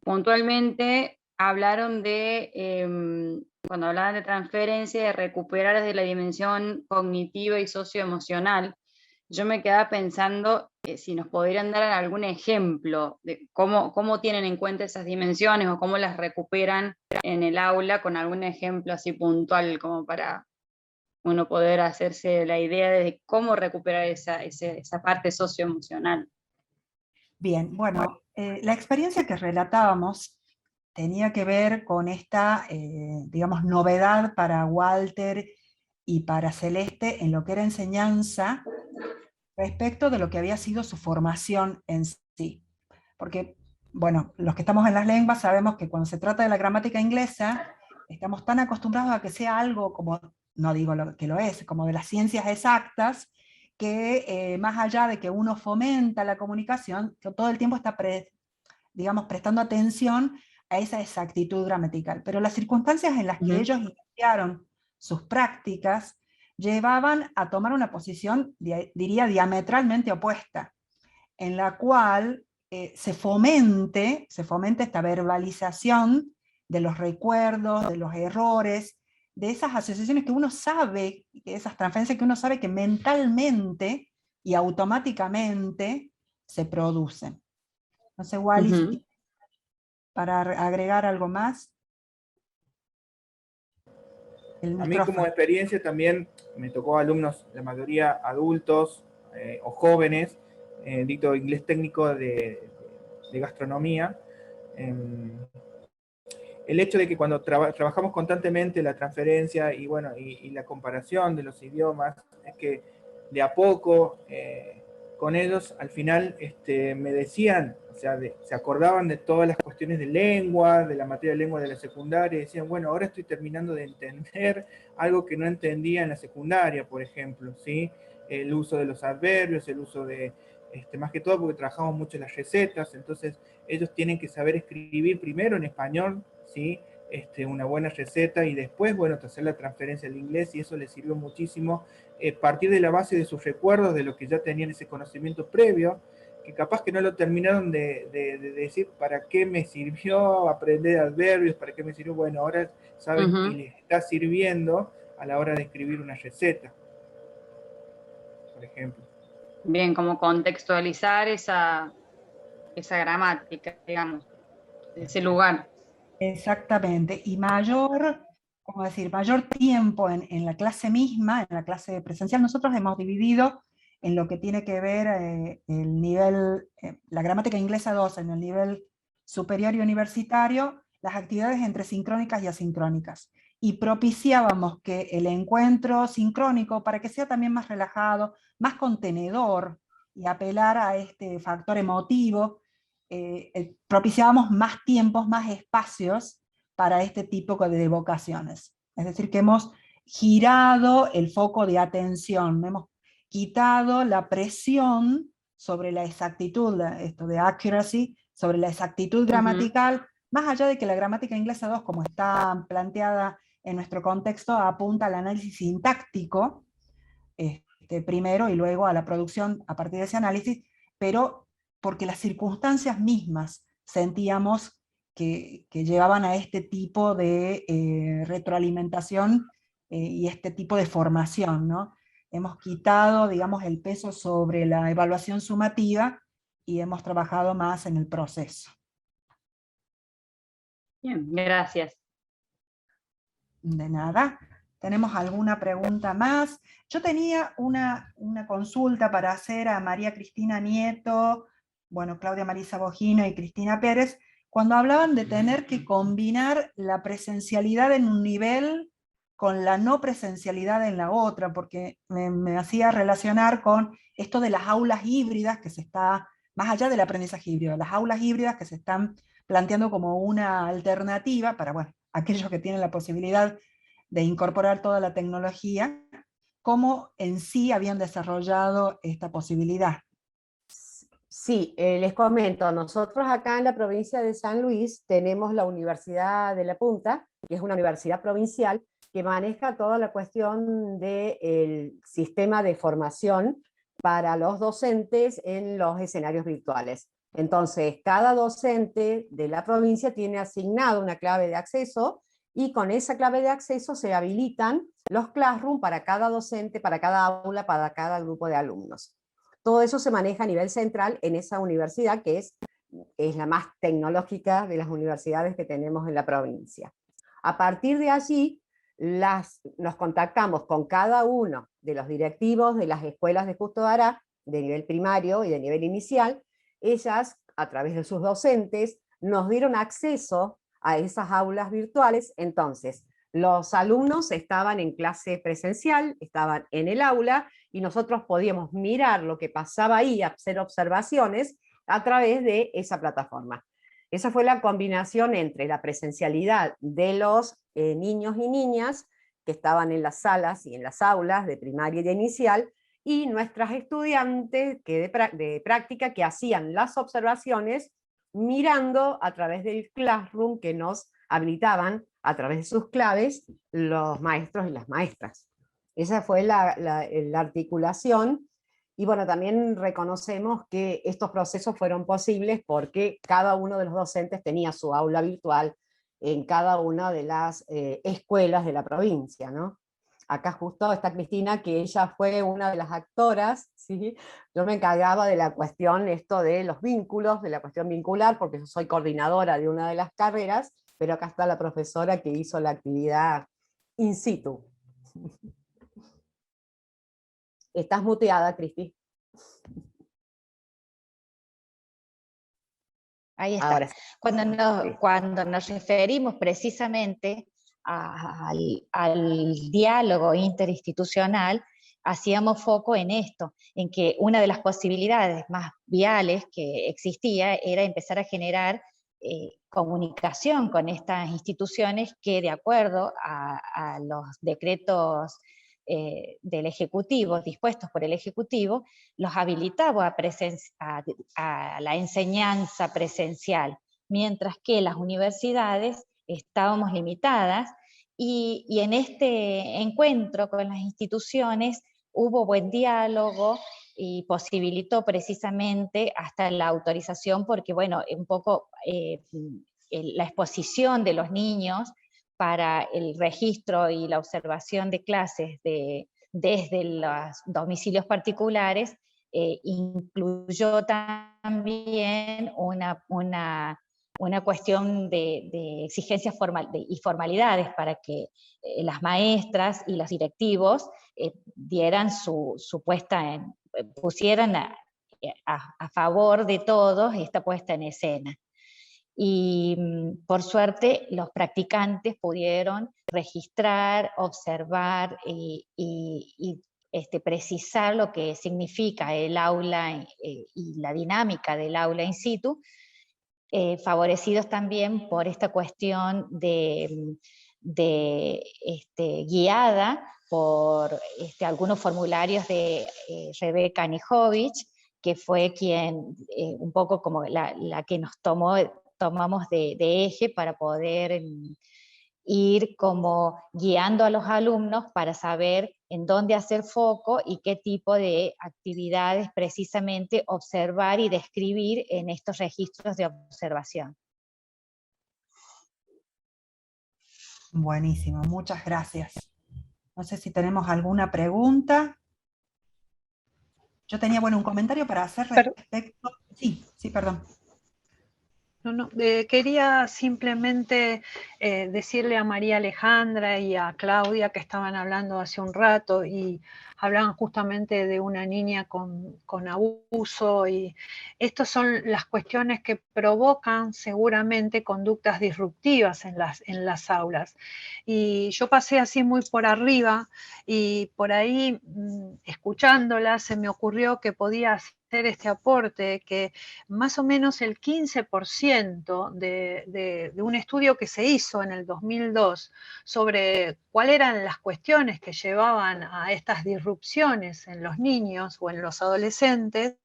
Puntualmente hablaron de, cuando hablaban de transferencia, de recuperar desde la dimensión cognitiva y socioemocional. Yo me quedaba pensando si nos podrían dar algún ejemplo de cómo tienen en cuenta esas dimensiones o cómo las recuperan en el aula, con algún ejemplo así puntual, como para uno poder hacerse la idea de cómo recuperar esa parte socioemocional. Bien, bueno, la experiencia que relatábamos tenía que ver con esta, digamos, novedad para Walter y para Celeste en lo que era enseñanza respecto de lo que había sido su formación en sí. Porque, bueno, los que estamos en las lenguas sabemos que cuando se trata de la gramática inglesa, estamos tan acostumbrados a que sea algo como, no digo que lo es, como de las ciencias exactas, que más allá de que uno fomenta la comunicación, que todo el tiempo está, digamos, prestando atención a esa exactitud gramatical. Pero las circunstancias en las que ellos iniciaron sus prácticas llevaban a tomar una posición, diría, diametralmente opuesta, en la cual se fomente esta verbalización de los recuerdos, de los errores, de esas asociaciones que uno sabe, esas transferencias que uno sabe que mentalmente y automáticamente se producen. No sé, Wally, para agregar algo más. A mí como experiencia también me tocó alumnos, la mayoría adultos o jóvenes, dicto inglés técnico de gastronomía. El hecho de que cuando trabajamos constantemente la transferencia y, bueno, y la comparación de los idiomas, es que de a poco con ellos al final me decían, o sea, se acordaban de todas las cuestiones de lengua, de la materia de lengua de la secundaria, y decían, bueno, ahora estoy terminando de entender algo que no entendía en la secundaria, por ejemplo, ¿sí? El uso de los adverbios, el uso de, más que todo porque trabajamos mucho en las recetas, entonces ellos tienen que saber escribir primero en español, ¿sí? Una buena receta y después, bueno, hacer la transferencia al inglés, y eso les sirvió muchísimo, partir de la base de sus recuerdos, de lo que ya tenían ese conocimiento previo, que capaz que no lo terminaron de decir para qué me sirvió aprender adverbios, para qué me sirvió, bueno, ahora saben que les está sirviendo a la hora de escribir una receta, por ejemplo. Bien, como contextualizar esa gramática, digamos, ese lugar. Exactamente, y mayor, ¿cómo decir?, mayor tiempo en la clase misma, en la clase presencial. Nosotros hemos dividido en lo que tiene que ver el nivel, la gramática inglesa 2 en el nivel superior y universitario, las actividades entre sincrónicas y asincrónicas. Y propiciábamos que el encuentro sincrónico, para que sea también más relajado, más contenedor, y apelar a este factor emotivo, propiciábamos más tiempos, más espacios para este tipo de evocaciones. Es decir, que hemos girado el foco de atención, hemos quitado la presión sobre la exactitud, esto de accuracy, sobre la exactitud gramatical, más allá de que la gramática inglesa 2, como está planteada en nuestro contexto, apunta al análisis sintáctico, primero, y luego a la producción a partir de ese análisis, pero porque las circunstancias mismas sentíamos que llevaban a este tipo de retroalimentación y este tipo de formación, ¿no? Hemos quitado, digamos, el peso sobre la evaluación sumativa y hemos trabajado más en el proceso. Bien, gracias. De nada. ¿Tenemos alguna pregunta más? Yo tenía una consulta para hacer a María Cristina Nieto, bueno, Claudia Marisa Bogino y Cristina Pérez, cuando hablaban de tener que combinar la presencialidad en un nivel con la no presencialidad en la otra, porque me hacía relacionar con esto de las aulas híbridas que se está, más allá del aprendizaje híbrido, las aulas híbridas que se están planteando como una alternativa para, bueno, aquellos que tienen la posibilidad de incorporar toda la tecnología, cómo en sí habían desarrollado esta posibilidad. Sí, les comento, nosotros acá en la provincia de San Luis tenemos la Universidad de La Punta, que es una universidad provincial que maneja toda la cuestión del sistema de formación para los docentes en los escenarios virtuales. Entonces, cada docente de la provincia tiene asignado una clave de acceso y con esa clave de acceso se habilitan los classroom para cada docente, para cada aula, para cada grupo de alumnos. Todo eso se maneja a nivel central en esa universidad que es la más tecnológica de las universidades que tenemos en la provincia. A partir de allí, nos contactamos con cada uno de los directivos de las escuelas de Justo Dará, de nivel primario y de nivel inicial. Ellas, a través de sus docentes, nos dieron acceso a esas aulas virtuales. Entonces, los alumnos estaban en clase presencial, estaban en el aula, y nosotros podíamos mirar lo que pasaba ahí, hacer observaciones a través de esa plataforma. Esa fue la combinación entre la presencialidad de los niños y niñas que estaban en las salas y en las aulas de primaria y de inicial, y nuestras estudiantes de práctica que hacían las observaciones mirando a través del Classroom que nos habilitaban a través de sus claves los maestros y las maestras. Esa fue la articulación, y bueno, también reconocemos que estos procesos fueron posibles porque cada uno de los docentes tenía su aula virtual en cada una de las escuelas de la provincia, ¿no? Acá justo está Cristina, que ella fue una de las actoras, ¿sí? Yo me encargaba de la cuestión esto de los vínculos, de la cuestión vincular, porque yo soy coordinadora de una de las carreras, pero acá está la profesora que hizo la actividad in situ. Estás muteada, Cristi. Ahí está. Ahora sí. Cuando nos referimos precisamente al diálogo interinstitucional, hacíamos foco en esto, en que una de las posibilidades más viales que existía era empezar a generar comunicación con estas instituciones que, de acuerdo a los decretos del Ejecutivo, dispuestos por el Ejecutivo, los habilitaba a la enseñanza presencial, mientras que las universidades estábamos limitadas, y en este encuentro con las instituciones hubo buen diálogo y posibilitó precisamente hasta la autorización, porque bueno, un poco la exposición de los niños para el registro y la observación de clases desde los domicilios particulares incluyó también una cuestión de exigencias y formalidades para que las maestras y los directivos dieran su puesta pusieran a favor de todos esta puesta en escena. Y por suerte los practicantes pudieron registrar, observar y precisar lo que significa el aula y la dinámica del aula in situ, favorecidos también por esta cuestión guiada por algunos formularios de Rebeca Nijovic, que fue quien un poco como la que nos tomamos de eje para poder ir como guiando a los alumnos para saber en dónde hacer foco y qué tipo de actividades precisamente observar y describir en estos registros de observación. Buenísimo, muchas gracias. No sé si tenemos alguna pregunta. Yo tenía, un comentario para hacer respecto... Sí, perdón. No, quería simplemente decirle a María Alejandra y a Claudia, que estaban hablando hace un rato y hablaban justamente de una niña con abuso, y estas son las cuestiones que provocan seguramente conductas disruptivas en las aulas. Y yo pasé así muy por arriba, y por ahí, escuchándola, se me ocurrió que podía este aporte, que más o menos el 15% de un estudio que se hizo en el 2002 sobre cuáles eran las cuestiones que llevaban a estas disrupciones en los niños o en los adolescentes,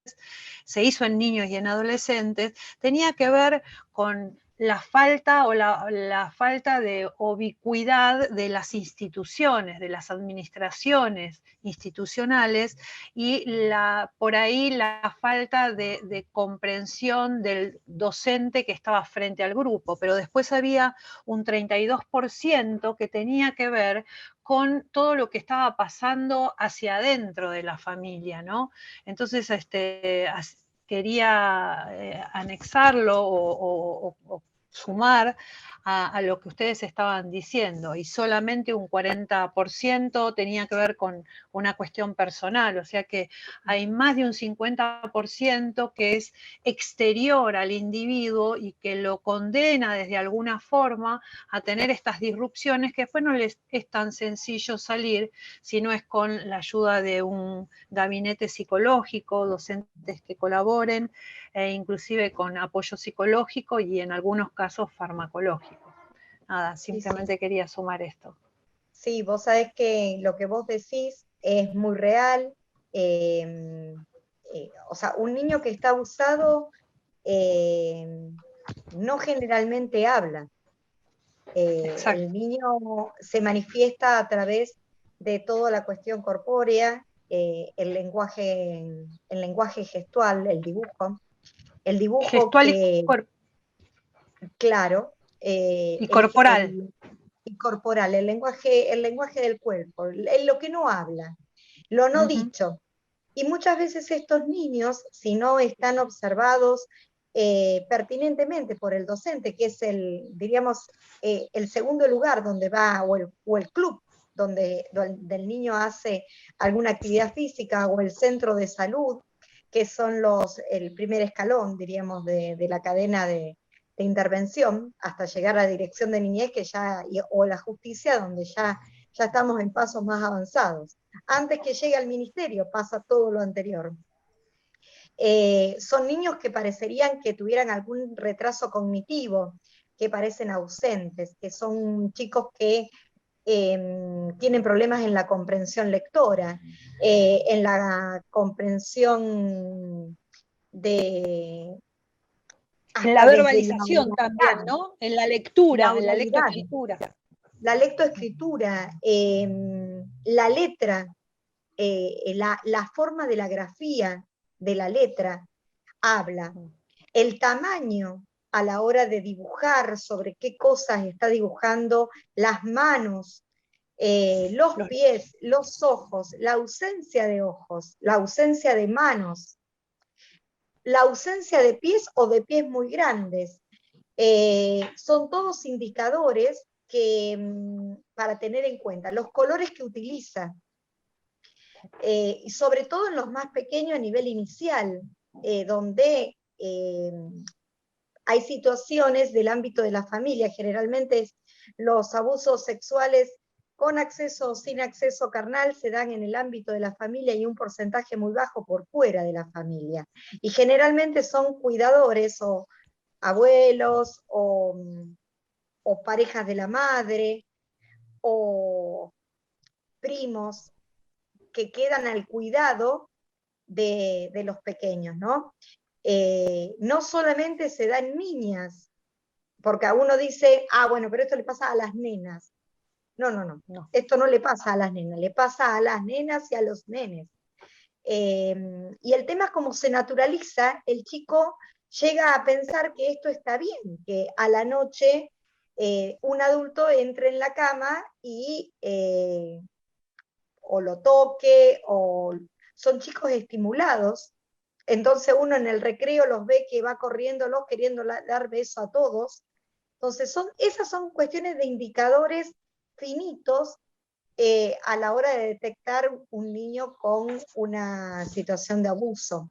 se hizo en niños y en adolescentes, tenía que ver con la falta o la falta de ubicuidad de las instituciones, de las administraciones institucionales, y por ahí la falta de comprensión del docente que estaba frente al grupo. Pero después había un 32% que tenía que ver con todo lo que estaba pasando hacia adentro de la familia, ¿no? Entonces, quería anexarlo o sumar a lo que ustedes estaban diciendo, y solamente un 40% tenía que ver con una cuestión personal, o sea que hay más de un 50% que es exterior al individuo y que lo condena desde alguna forma a tener estas disrupciones, que después no les es tan sencillo salir si no es con la ayuda de un gabinete psicológico, docentes que colaboren, inclusive con apoyo psicológico y en algunos casos farmacológico. Nada, simplemente quería sumar esto. Sí, vos sabés que lo que vos decís es muy real. O sea, un niño que está abusado no generalmente habla. El niño se manifiesta a través de toda la cuestión corpórea, el lenguaje gestual, el dibujo. El dibujo gestual que, claro, y corporal. Y corporal, el lenguaje del cuerpo, lo que no habla, lo no dicho. Y muchas veces estos niños, si no están observados pertinentemente por el docente, que es diríamos, el segundo lugar donde va, o el club donde el niño hace alguna actividad física, o el centro de salud, que son el primer escalón, diríamos, de la cadena de intervención, hasta llegar a la dirección de niñez, o la justicia, donde ya estamos en pasos más avanzados. Antes que llegue al ministerio pasa todo lo anterior. Son niños que parecerían que tuvieran algún retraso cognitivo, que parecen ausentes, que son chicos que tienen problemas en la comprensión lectora, en la comprensión de... En la verbalización también, ¿no? En la lectura, en la lectoescritura. La lectoescritura, la letra, la forma de la grafía de la letra habla. El tamaño a la hora de dibujar, sobre qué cosas está dibujando, las manos, los pies, los ojos, la ausencia de ojos, la ausencia de manos, la ausencia de pies o de pies muy grandes. Son todos indicadores para tener en cuenta. Los colores que utiliza, y sobre todo en los más pequeños a nivel inicial, donde hay situaciones del ámbito de la familia, generalmente los abusos sexuales con acceso o sin acceso carnal se dan en el ámbito de la familia, y un porcentaje muy bajo por fuera de la familia. Y generalmente son cuidadores o abuelos o parejas de la madre o primos que quedan al cuidado de los pequeños, ¿no? No solamente se da en niñas, porque a uno dice, bueno, pero esto le pasa a las nenas. No. Esto no le pasa a las nenas, le pasa a las nenas y a los nenes. Y el tema es cómo se naturaliza, el chico llega a pensar que esto está bien, que a la noche un adulto entre en la cama y o lo toque, o son chicos estimulados, entonces uno en el recreo los ve que va corriéndolos, queriendo dar beso a todos. Entonces esas son cuestiones de indicadores finitos a la hora de detectar un niño con una situación de abuso.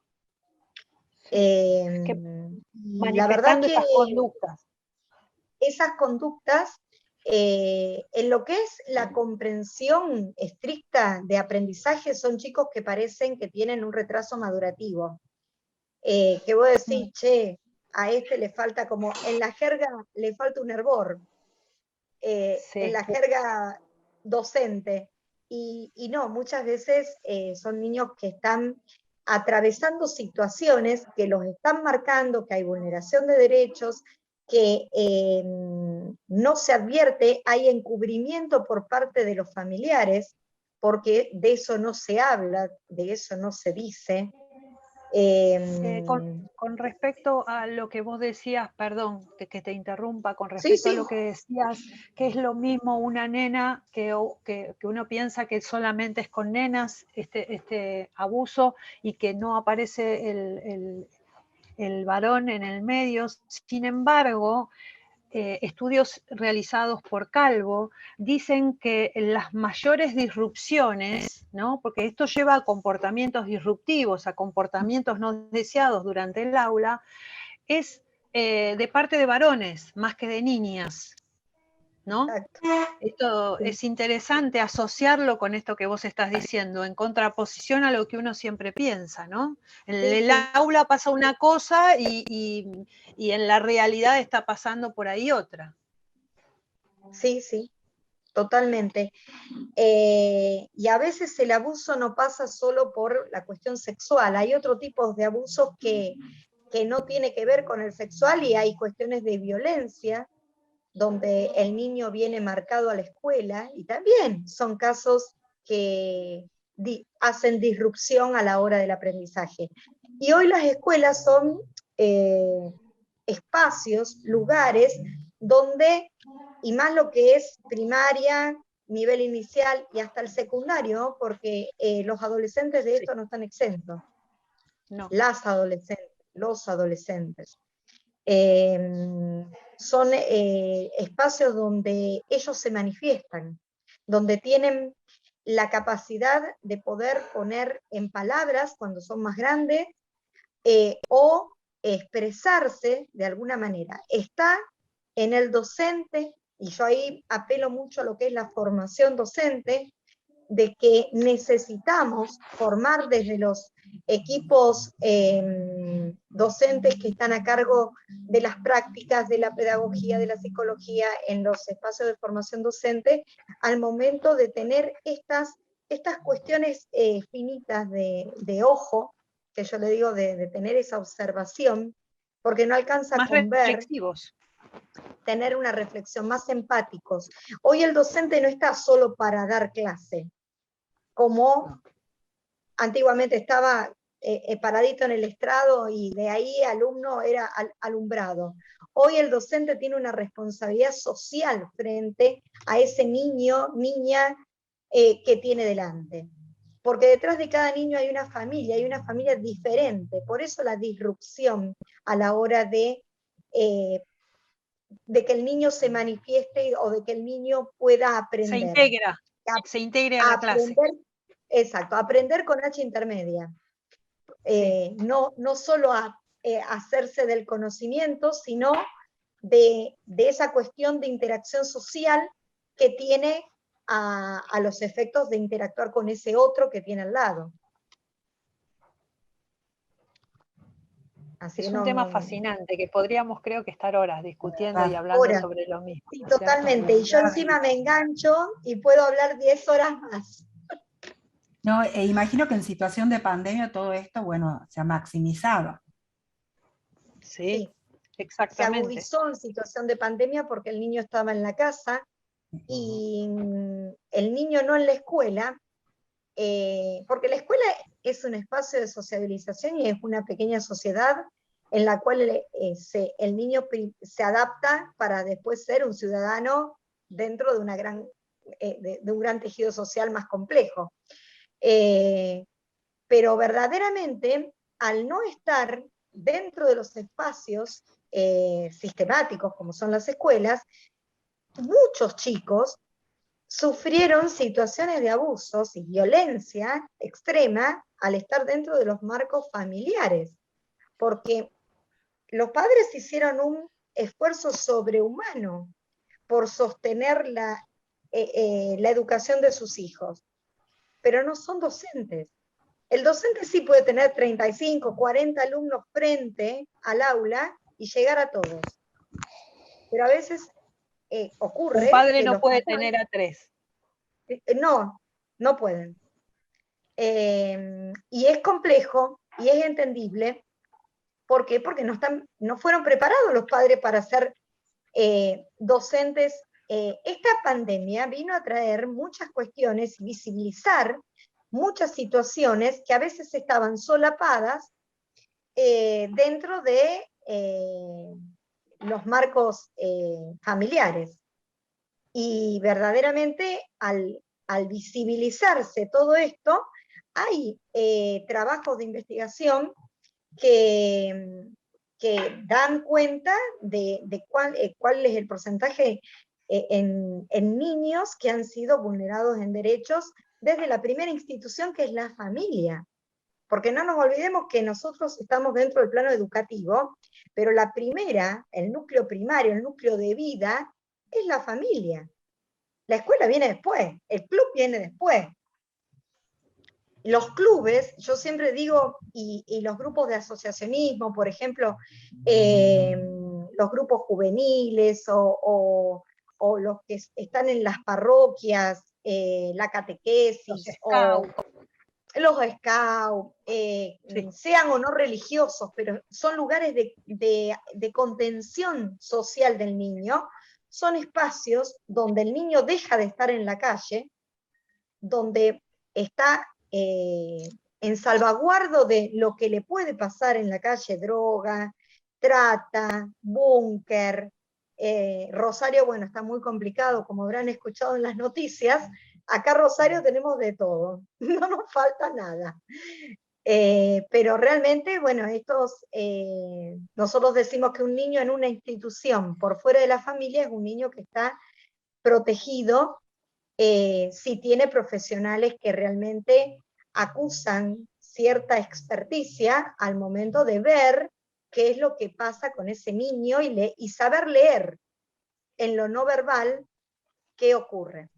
La verdad que esas conductas, en lo que es la comprensión estricta de aprendizaje, son chicos que parecen que tienen un retraso madurativo. que vos decís, che, a este le falta como, en la jerga le falta un hervor, en la jerga docente, y no, muchas veces son niños que están atravesando situaciones que los están marcando, que hay vulneración de derechos, que no se advierte, hay encubrimiento por parte de los familiares, porque de eso no se habla, de eso no se dice. Con respecto a lo que vos decías, perdón que te interrumpa, con respecto a lo que decías, que es lo mismo una nena que uno piensa que solamente es con nenas este abuso y que no aparece el varón en el medio. Sin embargo, estudios realizados por Calvo dicen que las mayores disrupciones, ¿no? Porque esto lleva a comportamientos disruptivos, a comportamientos no deseados durante el aula, es de parte de varones más que de niñas, ¿no? Esto es interesante asociarlo con esto que vos estás diciendo, en contraposición a lo que uno siempre piensa, ¿no? En el aula pasa una cosa y en la realidad está pasando por ahí otra. Sí, sí, totalmente. Y a veces el abuso no pasa solo por la cuestión sexual, hay otro tipo de abusos que no tiene que ver con el sexual, y hay cuestiones de violencia, donde el niño viene marcado a la escuela, y también son casos que hacen disrupción a la hora del aprendizaje. Y hoy las escuelas son espacios, lugares, donde, y más lo que es primaria, nivel inicial y hasta el secundario, porque los adolescentes de esto no están exentos. No. Las adolescentes, los adolescentes. Son espacios donde ellos se manifiestan, donde tienen la capacidad de poder poner en palabras cuando son más grandes, o expresarse de alguna manera. Está en el docente, y yo ahí apelo mucho a lo que es la formación docente, de que necesitamos formar desde los equipos docentes que están a cargo de las prácticas, de la pedagogía, de la psicología en los espacios de formación docente, al momento de tener estas cuestiones finitas de ojo, que yo le digo de tener esa observación, porque no alcanza más con ver, reflexivos. tener una reflexión, más empáticos. Hoy el docente no está solo para dar clase, como antiguamente estaba paradito en el estrado y de ahí alumno era alumbrado. Hoy el docente tiene una responsabilidad social frente a ese niño, niña que tiene delante. Porque detrás de cada niño hay una familia diferente. Por eso la disrupción a la hora de que el niño se manifieste o de que el niño pueda aprender. Se integra a la clase. Exacto, aprender con H intermedia. No solo hacerse del conocimiento, sino de esa cuestión de interacción social que tiene a los efectos de interactuar con ese otro que tiene al lado. Así es un tema fascinante, que podríamos, creo que, estar horas discutiendo y hablando sobre lo mismo. Sí, totalmente, y yo encima me engancho y puedo hablar 10 horas más. No, imagino que en situación de pandemia todo esto, bueno, se ha maximizado. Sí, exactamente. Se agudizó en situación de pandemia porque el niño estaba en la casa y el niño no en la escuela, porque la escuela es un espacio de sociabilización y es una pequeña sociedad en la cual el niño se adapta para después ser un ciudadano dentro de un gran tejido social más complejo. Pero verdaderamente, al no estar dentro de los espacios sistemáticos como son las escuelas, muchos chicos sufrieron situaciones de abusos y violencia extrema al estar dentro de los marcos familiares, porque los padres hicieron un esfuerzo sobrehumano por sostener la educación de sus hijos, pero no son docentes. El docente sí puede tener 35, 40 alumnos frente al aula y llegar a todos. Pero a veces ocurre Un padre que no los puede papás, tener a 3. no pueden. Y es complejo y es entendible. ¿Por qué? Porque no fueron preparados los padres para ser docentes. Esta pandemia vino a traer muchas cuestiones, visibilizar muchas situaciones que a veces estaban solapadas dentro de los marcos familiares. Y verdaderamente al visibilizarse todo esto, hay trabajos de investigación que dan cuenta de cuál es el porcentaje en niños que han sido vulnerados en derechos desde la primera institución, que es la familia. Porque no nos olvidemos que nosotros estamos dentro del plano educativo, pero la primera, el núcleo primario, el núcleo de vida, es la familia. La escuela viene después, el club viene después. Los clubes, yo siempre digo, y los grupos de asociacionismo, por ejemplo, los grupos juveniles o los que están en las parroquias, la catequesis, los scouts, sean o no religiosos, pero son lugares de contención social del niño, son espacios donde el niño deja de estar en la calle, donde está en salvaguardo de lo que le puede pasar en la calle: droga, trata, búnker. Rosario, bueno, está muy complicado, como habrán escuchado en las noticias. Acá en Rosario tenemos de todo, no nos falta nada. Pero realmente, bueno, nosotros decimos que un niño en una institución por fuera de la familia es un niño que está protegido si tiene profesionales que realmente acusan cierta experticia al momento de ver qué es lo que pasa con ese niño y saber leer en lo no verbal qué ocurre.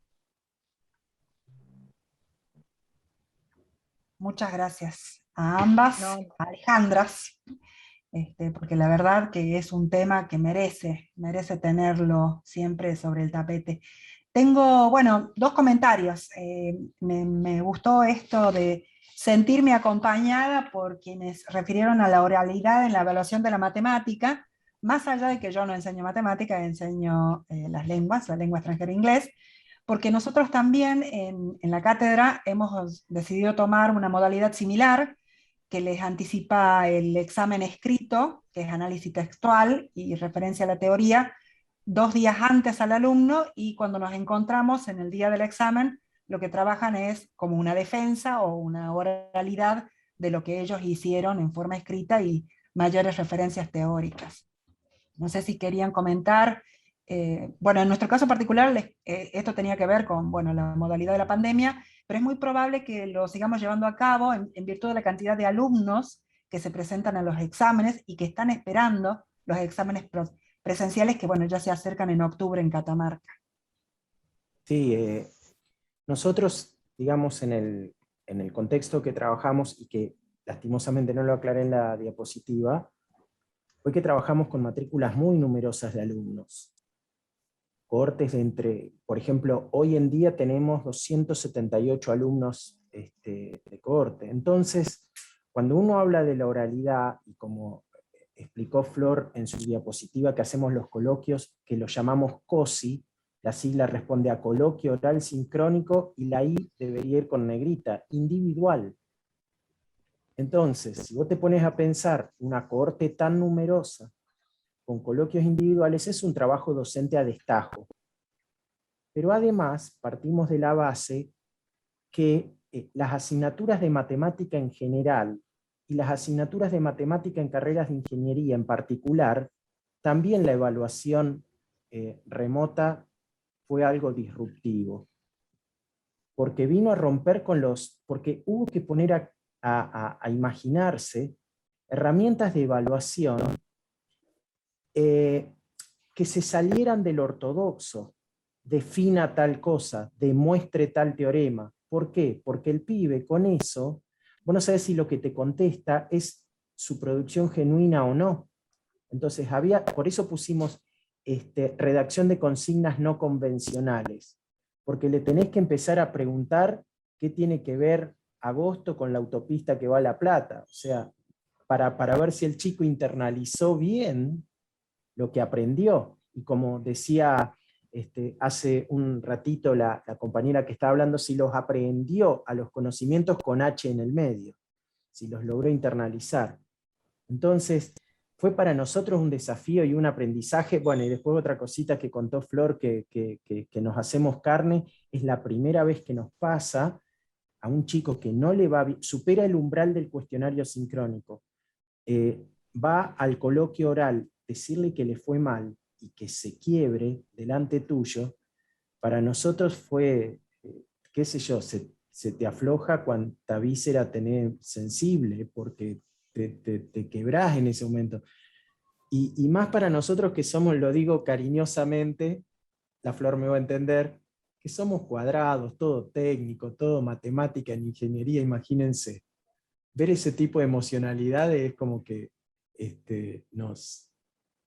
Muchas gracias a ambas, a Alejandras, porque la verdad que es un tema que merece tenerlo siempre sobre el tapete. Tengo, bueno, 2 comentarios. Me gustó esto de sentirme acompañada por quienes refirieron a la oralidad en la evaluación de la matemática, más allá de que yo no enseño matemática, enseño la lengua extranjera e inglés, porque nosotros también en la cátedra hemos decidido tomar una modalidad similar que les anticipa el examen escrito, que es análisis textual y referencia a la teoría, 2 días antes al alumno, y cuando nos encontramos en el día del examen, lo que trabajan es como una defensa o una oralidad de lo que ellos hicieron en forma escrita y mayores referencias teóricas. No sé si querían comentar. Bueno, en nuestro caso particular, esto tenía que ver con, bueno, la modalidad de la pandemia, pero es muy probable que lo sigamos llevando a cabo en virtud de la cantidad de alumnos que se presentan a los exámenes y que están esperando los exámenes presenciales que, bueno, ya se acercan en octubre en Catamarca. Sí, nosotros, digamos, en el contexto que trabajamos, y que lastimosamente no lo aclaré en la diapositiva, fue que trabajamos con matrículas muy numerosas de alumnos. Cohortes de por ejemplo, hoy en día tenemos 278 alumnos de cohorte. Entonces, cuando uno habla de la oralidad, y como explicó Flor en su diapositiva, que hacemos los coloquios, que los llamamos COSI, la sigla responde a coloquio oral sincrónico, y la I debería ir con negrita, individual. Entonces, si vos te pones a pensar una cohorte tan numerosa, con coloquios individuales, es un trabajo docente a destajo. Pero además, partimos de la base que las asignaturas de matemática en general, y las asignaturas de matemática en carreras de ingeniería en particular, también la evaluación remota fue algo disruptivo. Porque vino a romper porque hubo que poner a imaginarse herramientas de evaluación que se salieran del ortodoxo: defina tal cosa, demuestre tal teorema. ¿Por qué? Porque el pibe con eso vos no sabés si lo que te contesta es su producción genuina o no. Entonces, por eso pusimos redacción de consignas no convencionales, porque le tenés que empezar a preguntar qué tiene que ver agosto con la autopista que va a La Plata, o sea, para ver si el chico internalizó bien lo que aprendió. Y como decía hace un ratito la compañera que estaba hablando, si los aprendió a los conocimientos con H en el medio, si los logró internalizar. Entonces, fue para nosotros un desafío y un aprendizaje. Bueno, y después otra cosita que contó Flor, que nos hacemos carne, es la primera vez que nos pasa a un chico que no le va bien, supera el umbral del cuestionario sincrónico, va al coloquio oral, decirle que le fue mal y que se quiebre delante tuyo, para nosotros fue, qué sé yo, se te afloja cuanta víscera tenés sensible, porque te quebrás en ese momento. Y más para nosotros que somos, lo digo cariñosamente, la Flor me va a entender, que somos cuadrados, todo técnico, todo matemática en ingeniería, imagínense. Ver ese tipo de emocionalidades es como que nos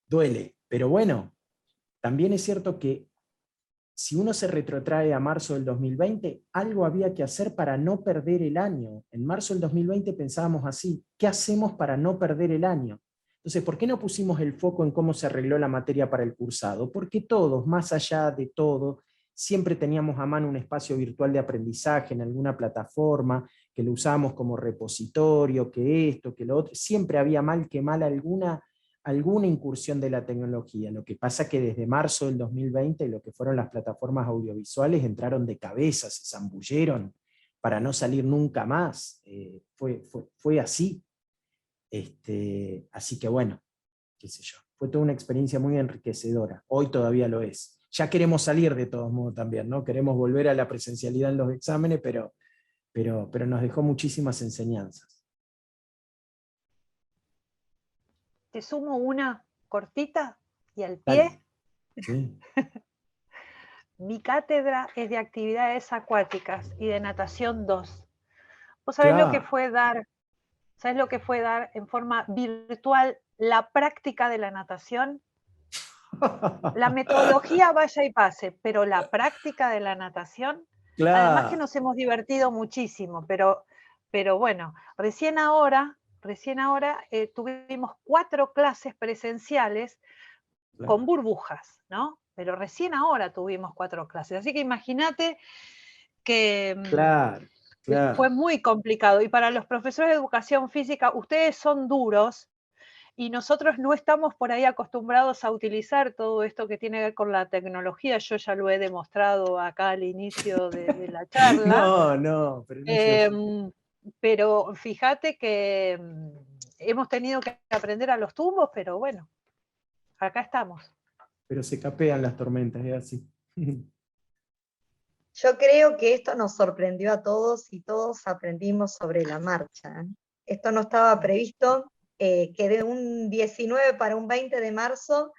duele. Pero bueno, también es cierto que si uno se retrotrae a marzo del 2020, algo había que hacer para no perder el año. En marzo del 2020 pensábamos así, ¿qué hacemos para no perder el año? Entonces, ¿por qué no pusimos el foco en cómo se arregló la materia para el cursado? Porque todos, más allá de todo, siempre teníamos a mano un espacio virtual de aprendizaje en alguna plataforma, que lo usábamos como repositorio, que esto, que lo otro. Siempre había mal que mal alguna incursión de la tecnología. Lo que pasa es que desde marzo del 2020 lo que fueron las plataformas audiovisuales entraron de cabeza, se zambulleron para no salir nunca más. Fue así. Así que bueno, qué sé yo. Fue toda una experiencia muy enriquecedora. Hoy todavía lo es. Ya queremos salir de todos modos también, ¿no? Queremos volver a la presencialidad en los exámenes, pero nos dejó muchísimas enseñanzas. Te sumo una cortita y al pie. Sí. Mi cátedra es de actividades acuáticas y de natación 2. ¿Vos sabés lo que fue dar? ¿Sabés lo que fue dar en forma virtual la práctica de la natación? La metodología vaya y pase, pero la práctica de la natación, además que nos hemos divertido muchísimo, pero bueno, recién ahora tuvimos 4 clases presenciales con burbujas, ¿no? Pero recién ahora tuvimos 4 clases, así que imagínate que fue muy complicado. Y para los profesores de educación física, ustedes son duros, y nosotros no estamos por ahí acostumbrados a utilizar todo esto que tiene que ver con la tecnología. Yo ya lo he demostrado acá al inicio de la charla. Pero fíjate que hemos tenido que aprender a los tumbos, pero bueno, acá estamos. Pero se capean las tormentas, es así. Yo creo que esto nos sorprendió a todos y todos aprendimos sobre la marcha. Esto no estaba previsto, que de un 19 para un 20 de marzo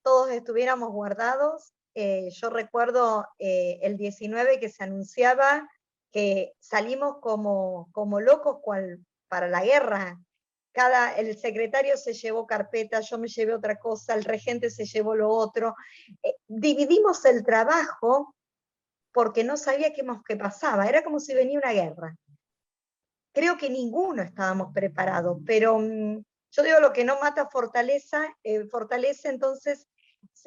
todos estuviéramos guardados. Yo recuerdo el 19 que se anunciaba que salimos como locos para la guerra. El secretario se llevó carpeta, yo me llevé otra cosa, el regente se llevó lo otro. Dividimos el trabajo porque no sabíamos qué pasaba, era como si venía una guerra. Creo que ninguno estábamos preparados, pero yo digo, lo que no mata fortalece, entonces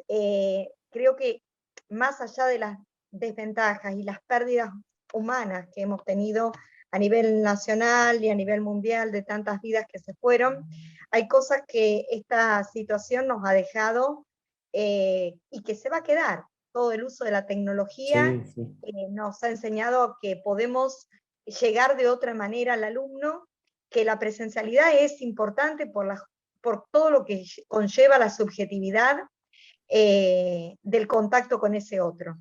creo que más allá de las desventajas y las pérdidas humanas que hemos tenido a nivel nacional y a nivel mundial, de tantas vidas que se fueron, hay cosas que esta situación nos ha dejado y que se va a quedar. Todo el uso de la tecnología nos ha enseñado que podemos llegar de otra manera al alumno, que la presencialidad es importante por todo lo que conlleva la subjetividad del contacto con ese otro.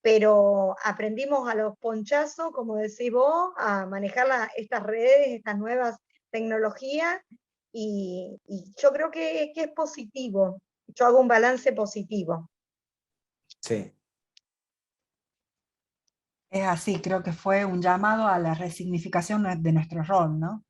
Pero aprendimos a los ponchazos, como decís vos, a manejar estas redes, estas nuevas tecnologías, y yo creo que es positivo. Yo hago un balance positivo. Sí. Es así, creo que fue un llamado a la resignificación de nuestro rol, ¿no?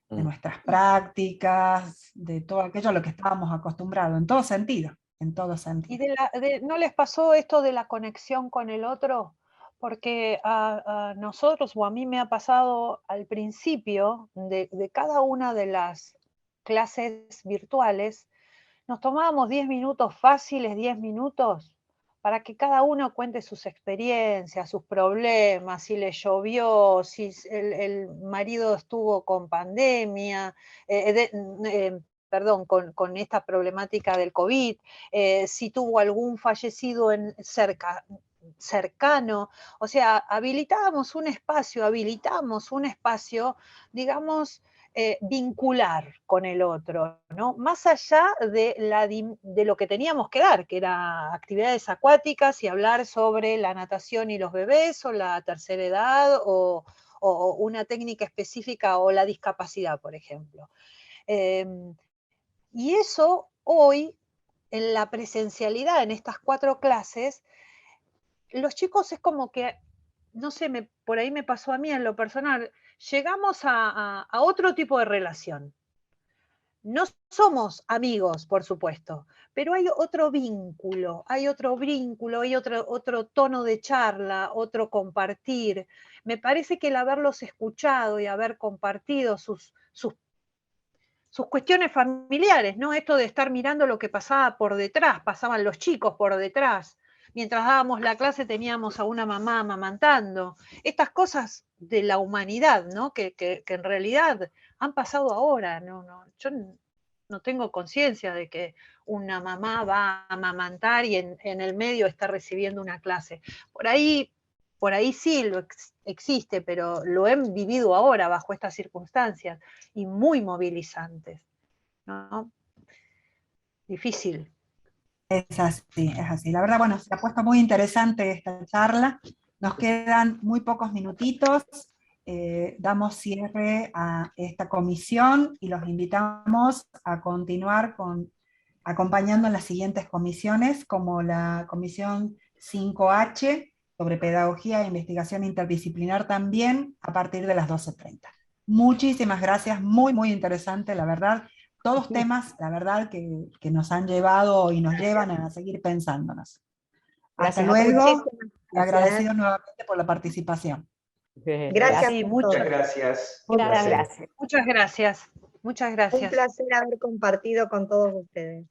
De nuestras prácticas, de todo aquello a lo que estábamos acostumbrados, en todo sentido, en todo sentido. ¿Y no les pasó esto de la conexión con el otro? Porque a nosotros, o a mí me ha pasado al principio de cada una de las clases virtuales, nos tomábamos 10 minutos fáciles, 10 minutos, para que cada uno cuente sus experiencias, sus problemas, si le llovió, si el marido estuvo con pandemia, perdón, con esta problemática del COVID, si tuvo algún fallecido cercano. O sea, habilitamos un espacio, digamos, vincular con el otro, ¿no? Más allá de lo que teníamos que dar, que era actividades acuáticas y hablar sobre la natación y los bebés, o la tercera edad, o una técnica específica, o la discapacidad, por ejemplo. Y eso hoy, en la presencialidad, en estas 4 clases, los chicos es como que, no sé, por ahí me pasó a mí en lo personal, llegamos a otro tipo de relación. No somos amigos, por supuesto, pero hay otro vínculo, hay otro tono de charla, otro compartir. Me parece que el haberlos escuchado y haber compartido sus cuestiones familiares, ¿no? Esto de estar mirando lo que pasaba por detrás, pasaban los chicos por detrás. Mientras dábamos la clase teníamos a una mamá amamantando. Estas cosas de la humanidad, ¿no? Que en realidad han pasado ahora. Yo no tengo conciencia de que una mamá va a amamantar y en el medio está recibiendo una clase. Por ahí sí existe, pero lo he vivido ahora bajo estas circunstancias y muy movilizantes, ¿no? Difícil. Es así, es así. La verdad, bueno, se ha puesto muy interesante esta charla. Nos quedan muy pocos minutitos. Damos cierre a esta comisión y los invitamos a continuar acompañando en las siguientes comisiones, como la comisión 5H, sobre pedagogía e investigación interdisciplinar, también a partir de las 12:30. Muchísimas gracias, muy, muy interesante, la verdad. Todos temas, la verdad, que nos han llevado y nos llevan a seguir pensándonos. Hasta luego, y agradecido nuevamente por la participación. Gracias. Sí, muchas gracias. Muchas gracias. Muchas gracias. Un placer haber compartido con todos ustedes.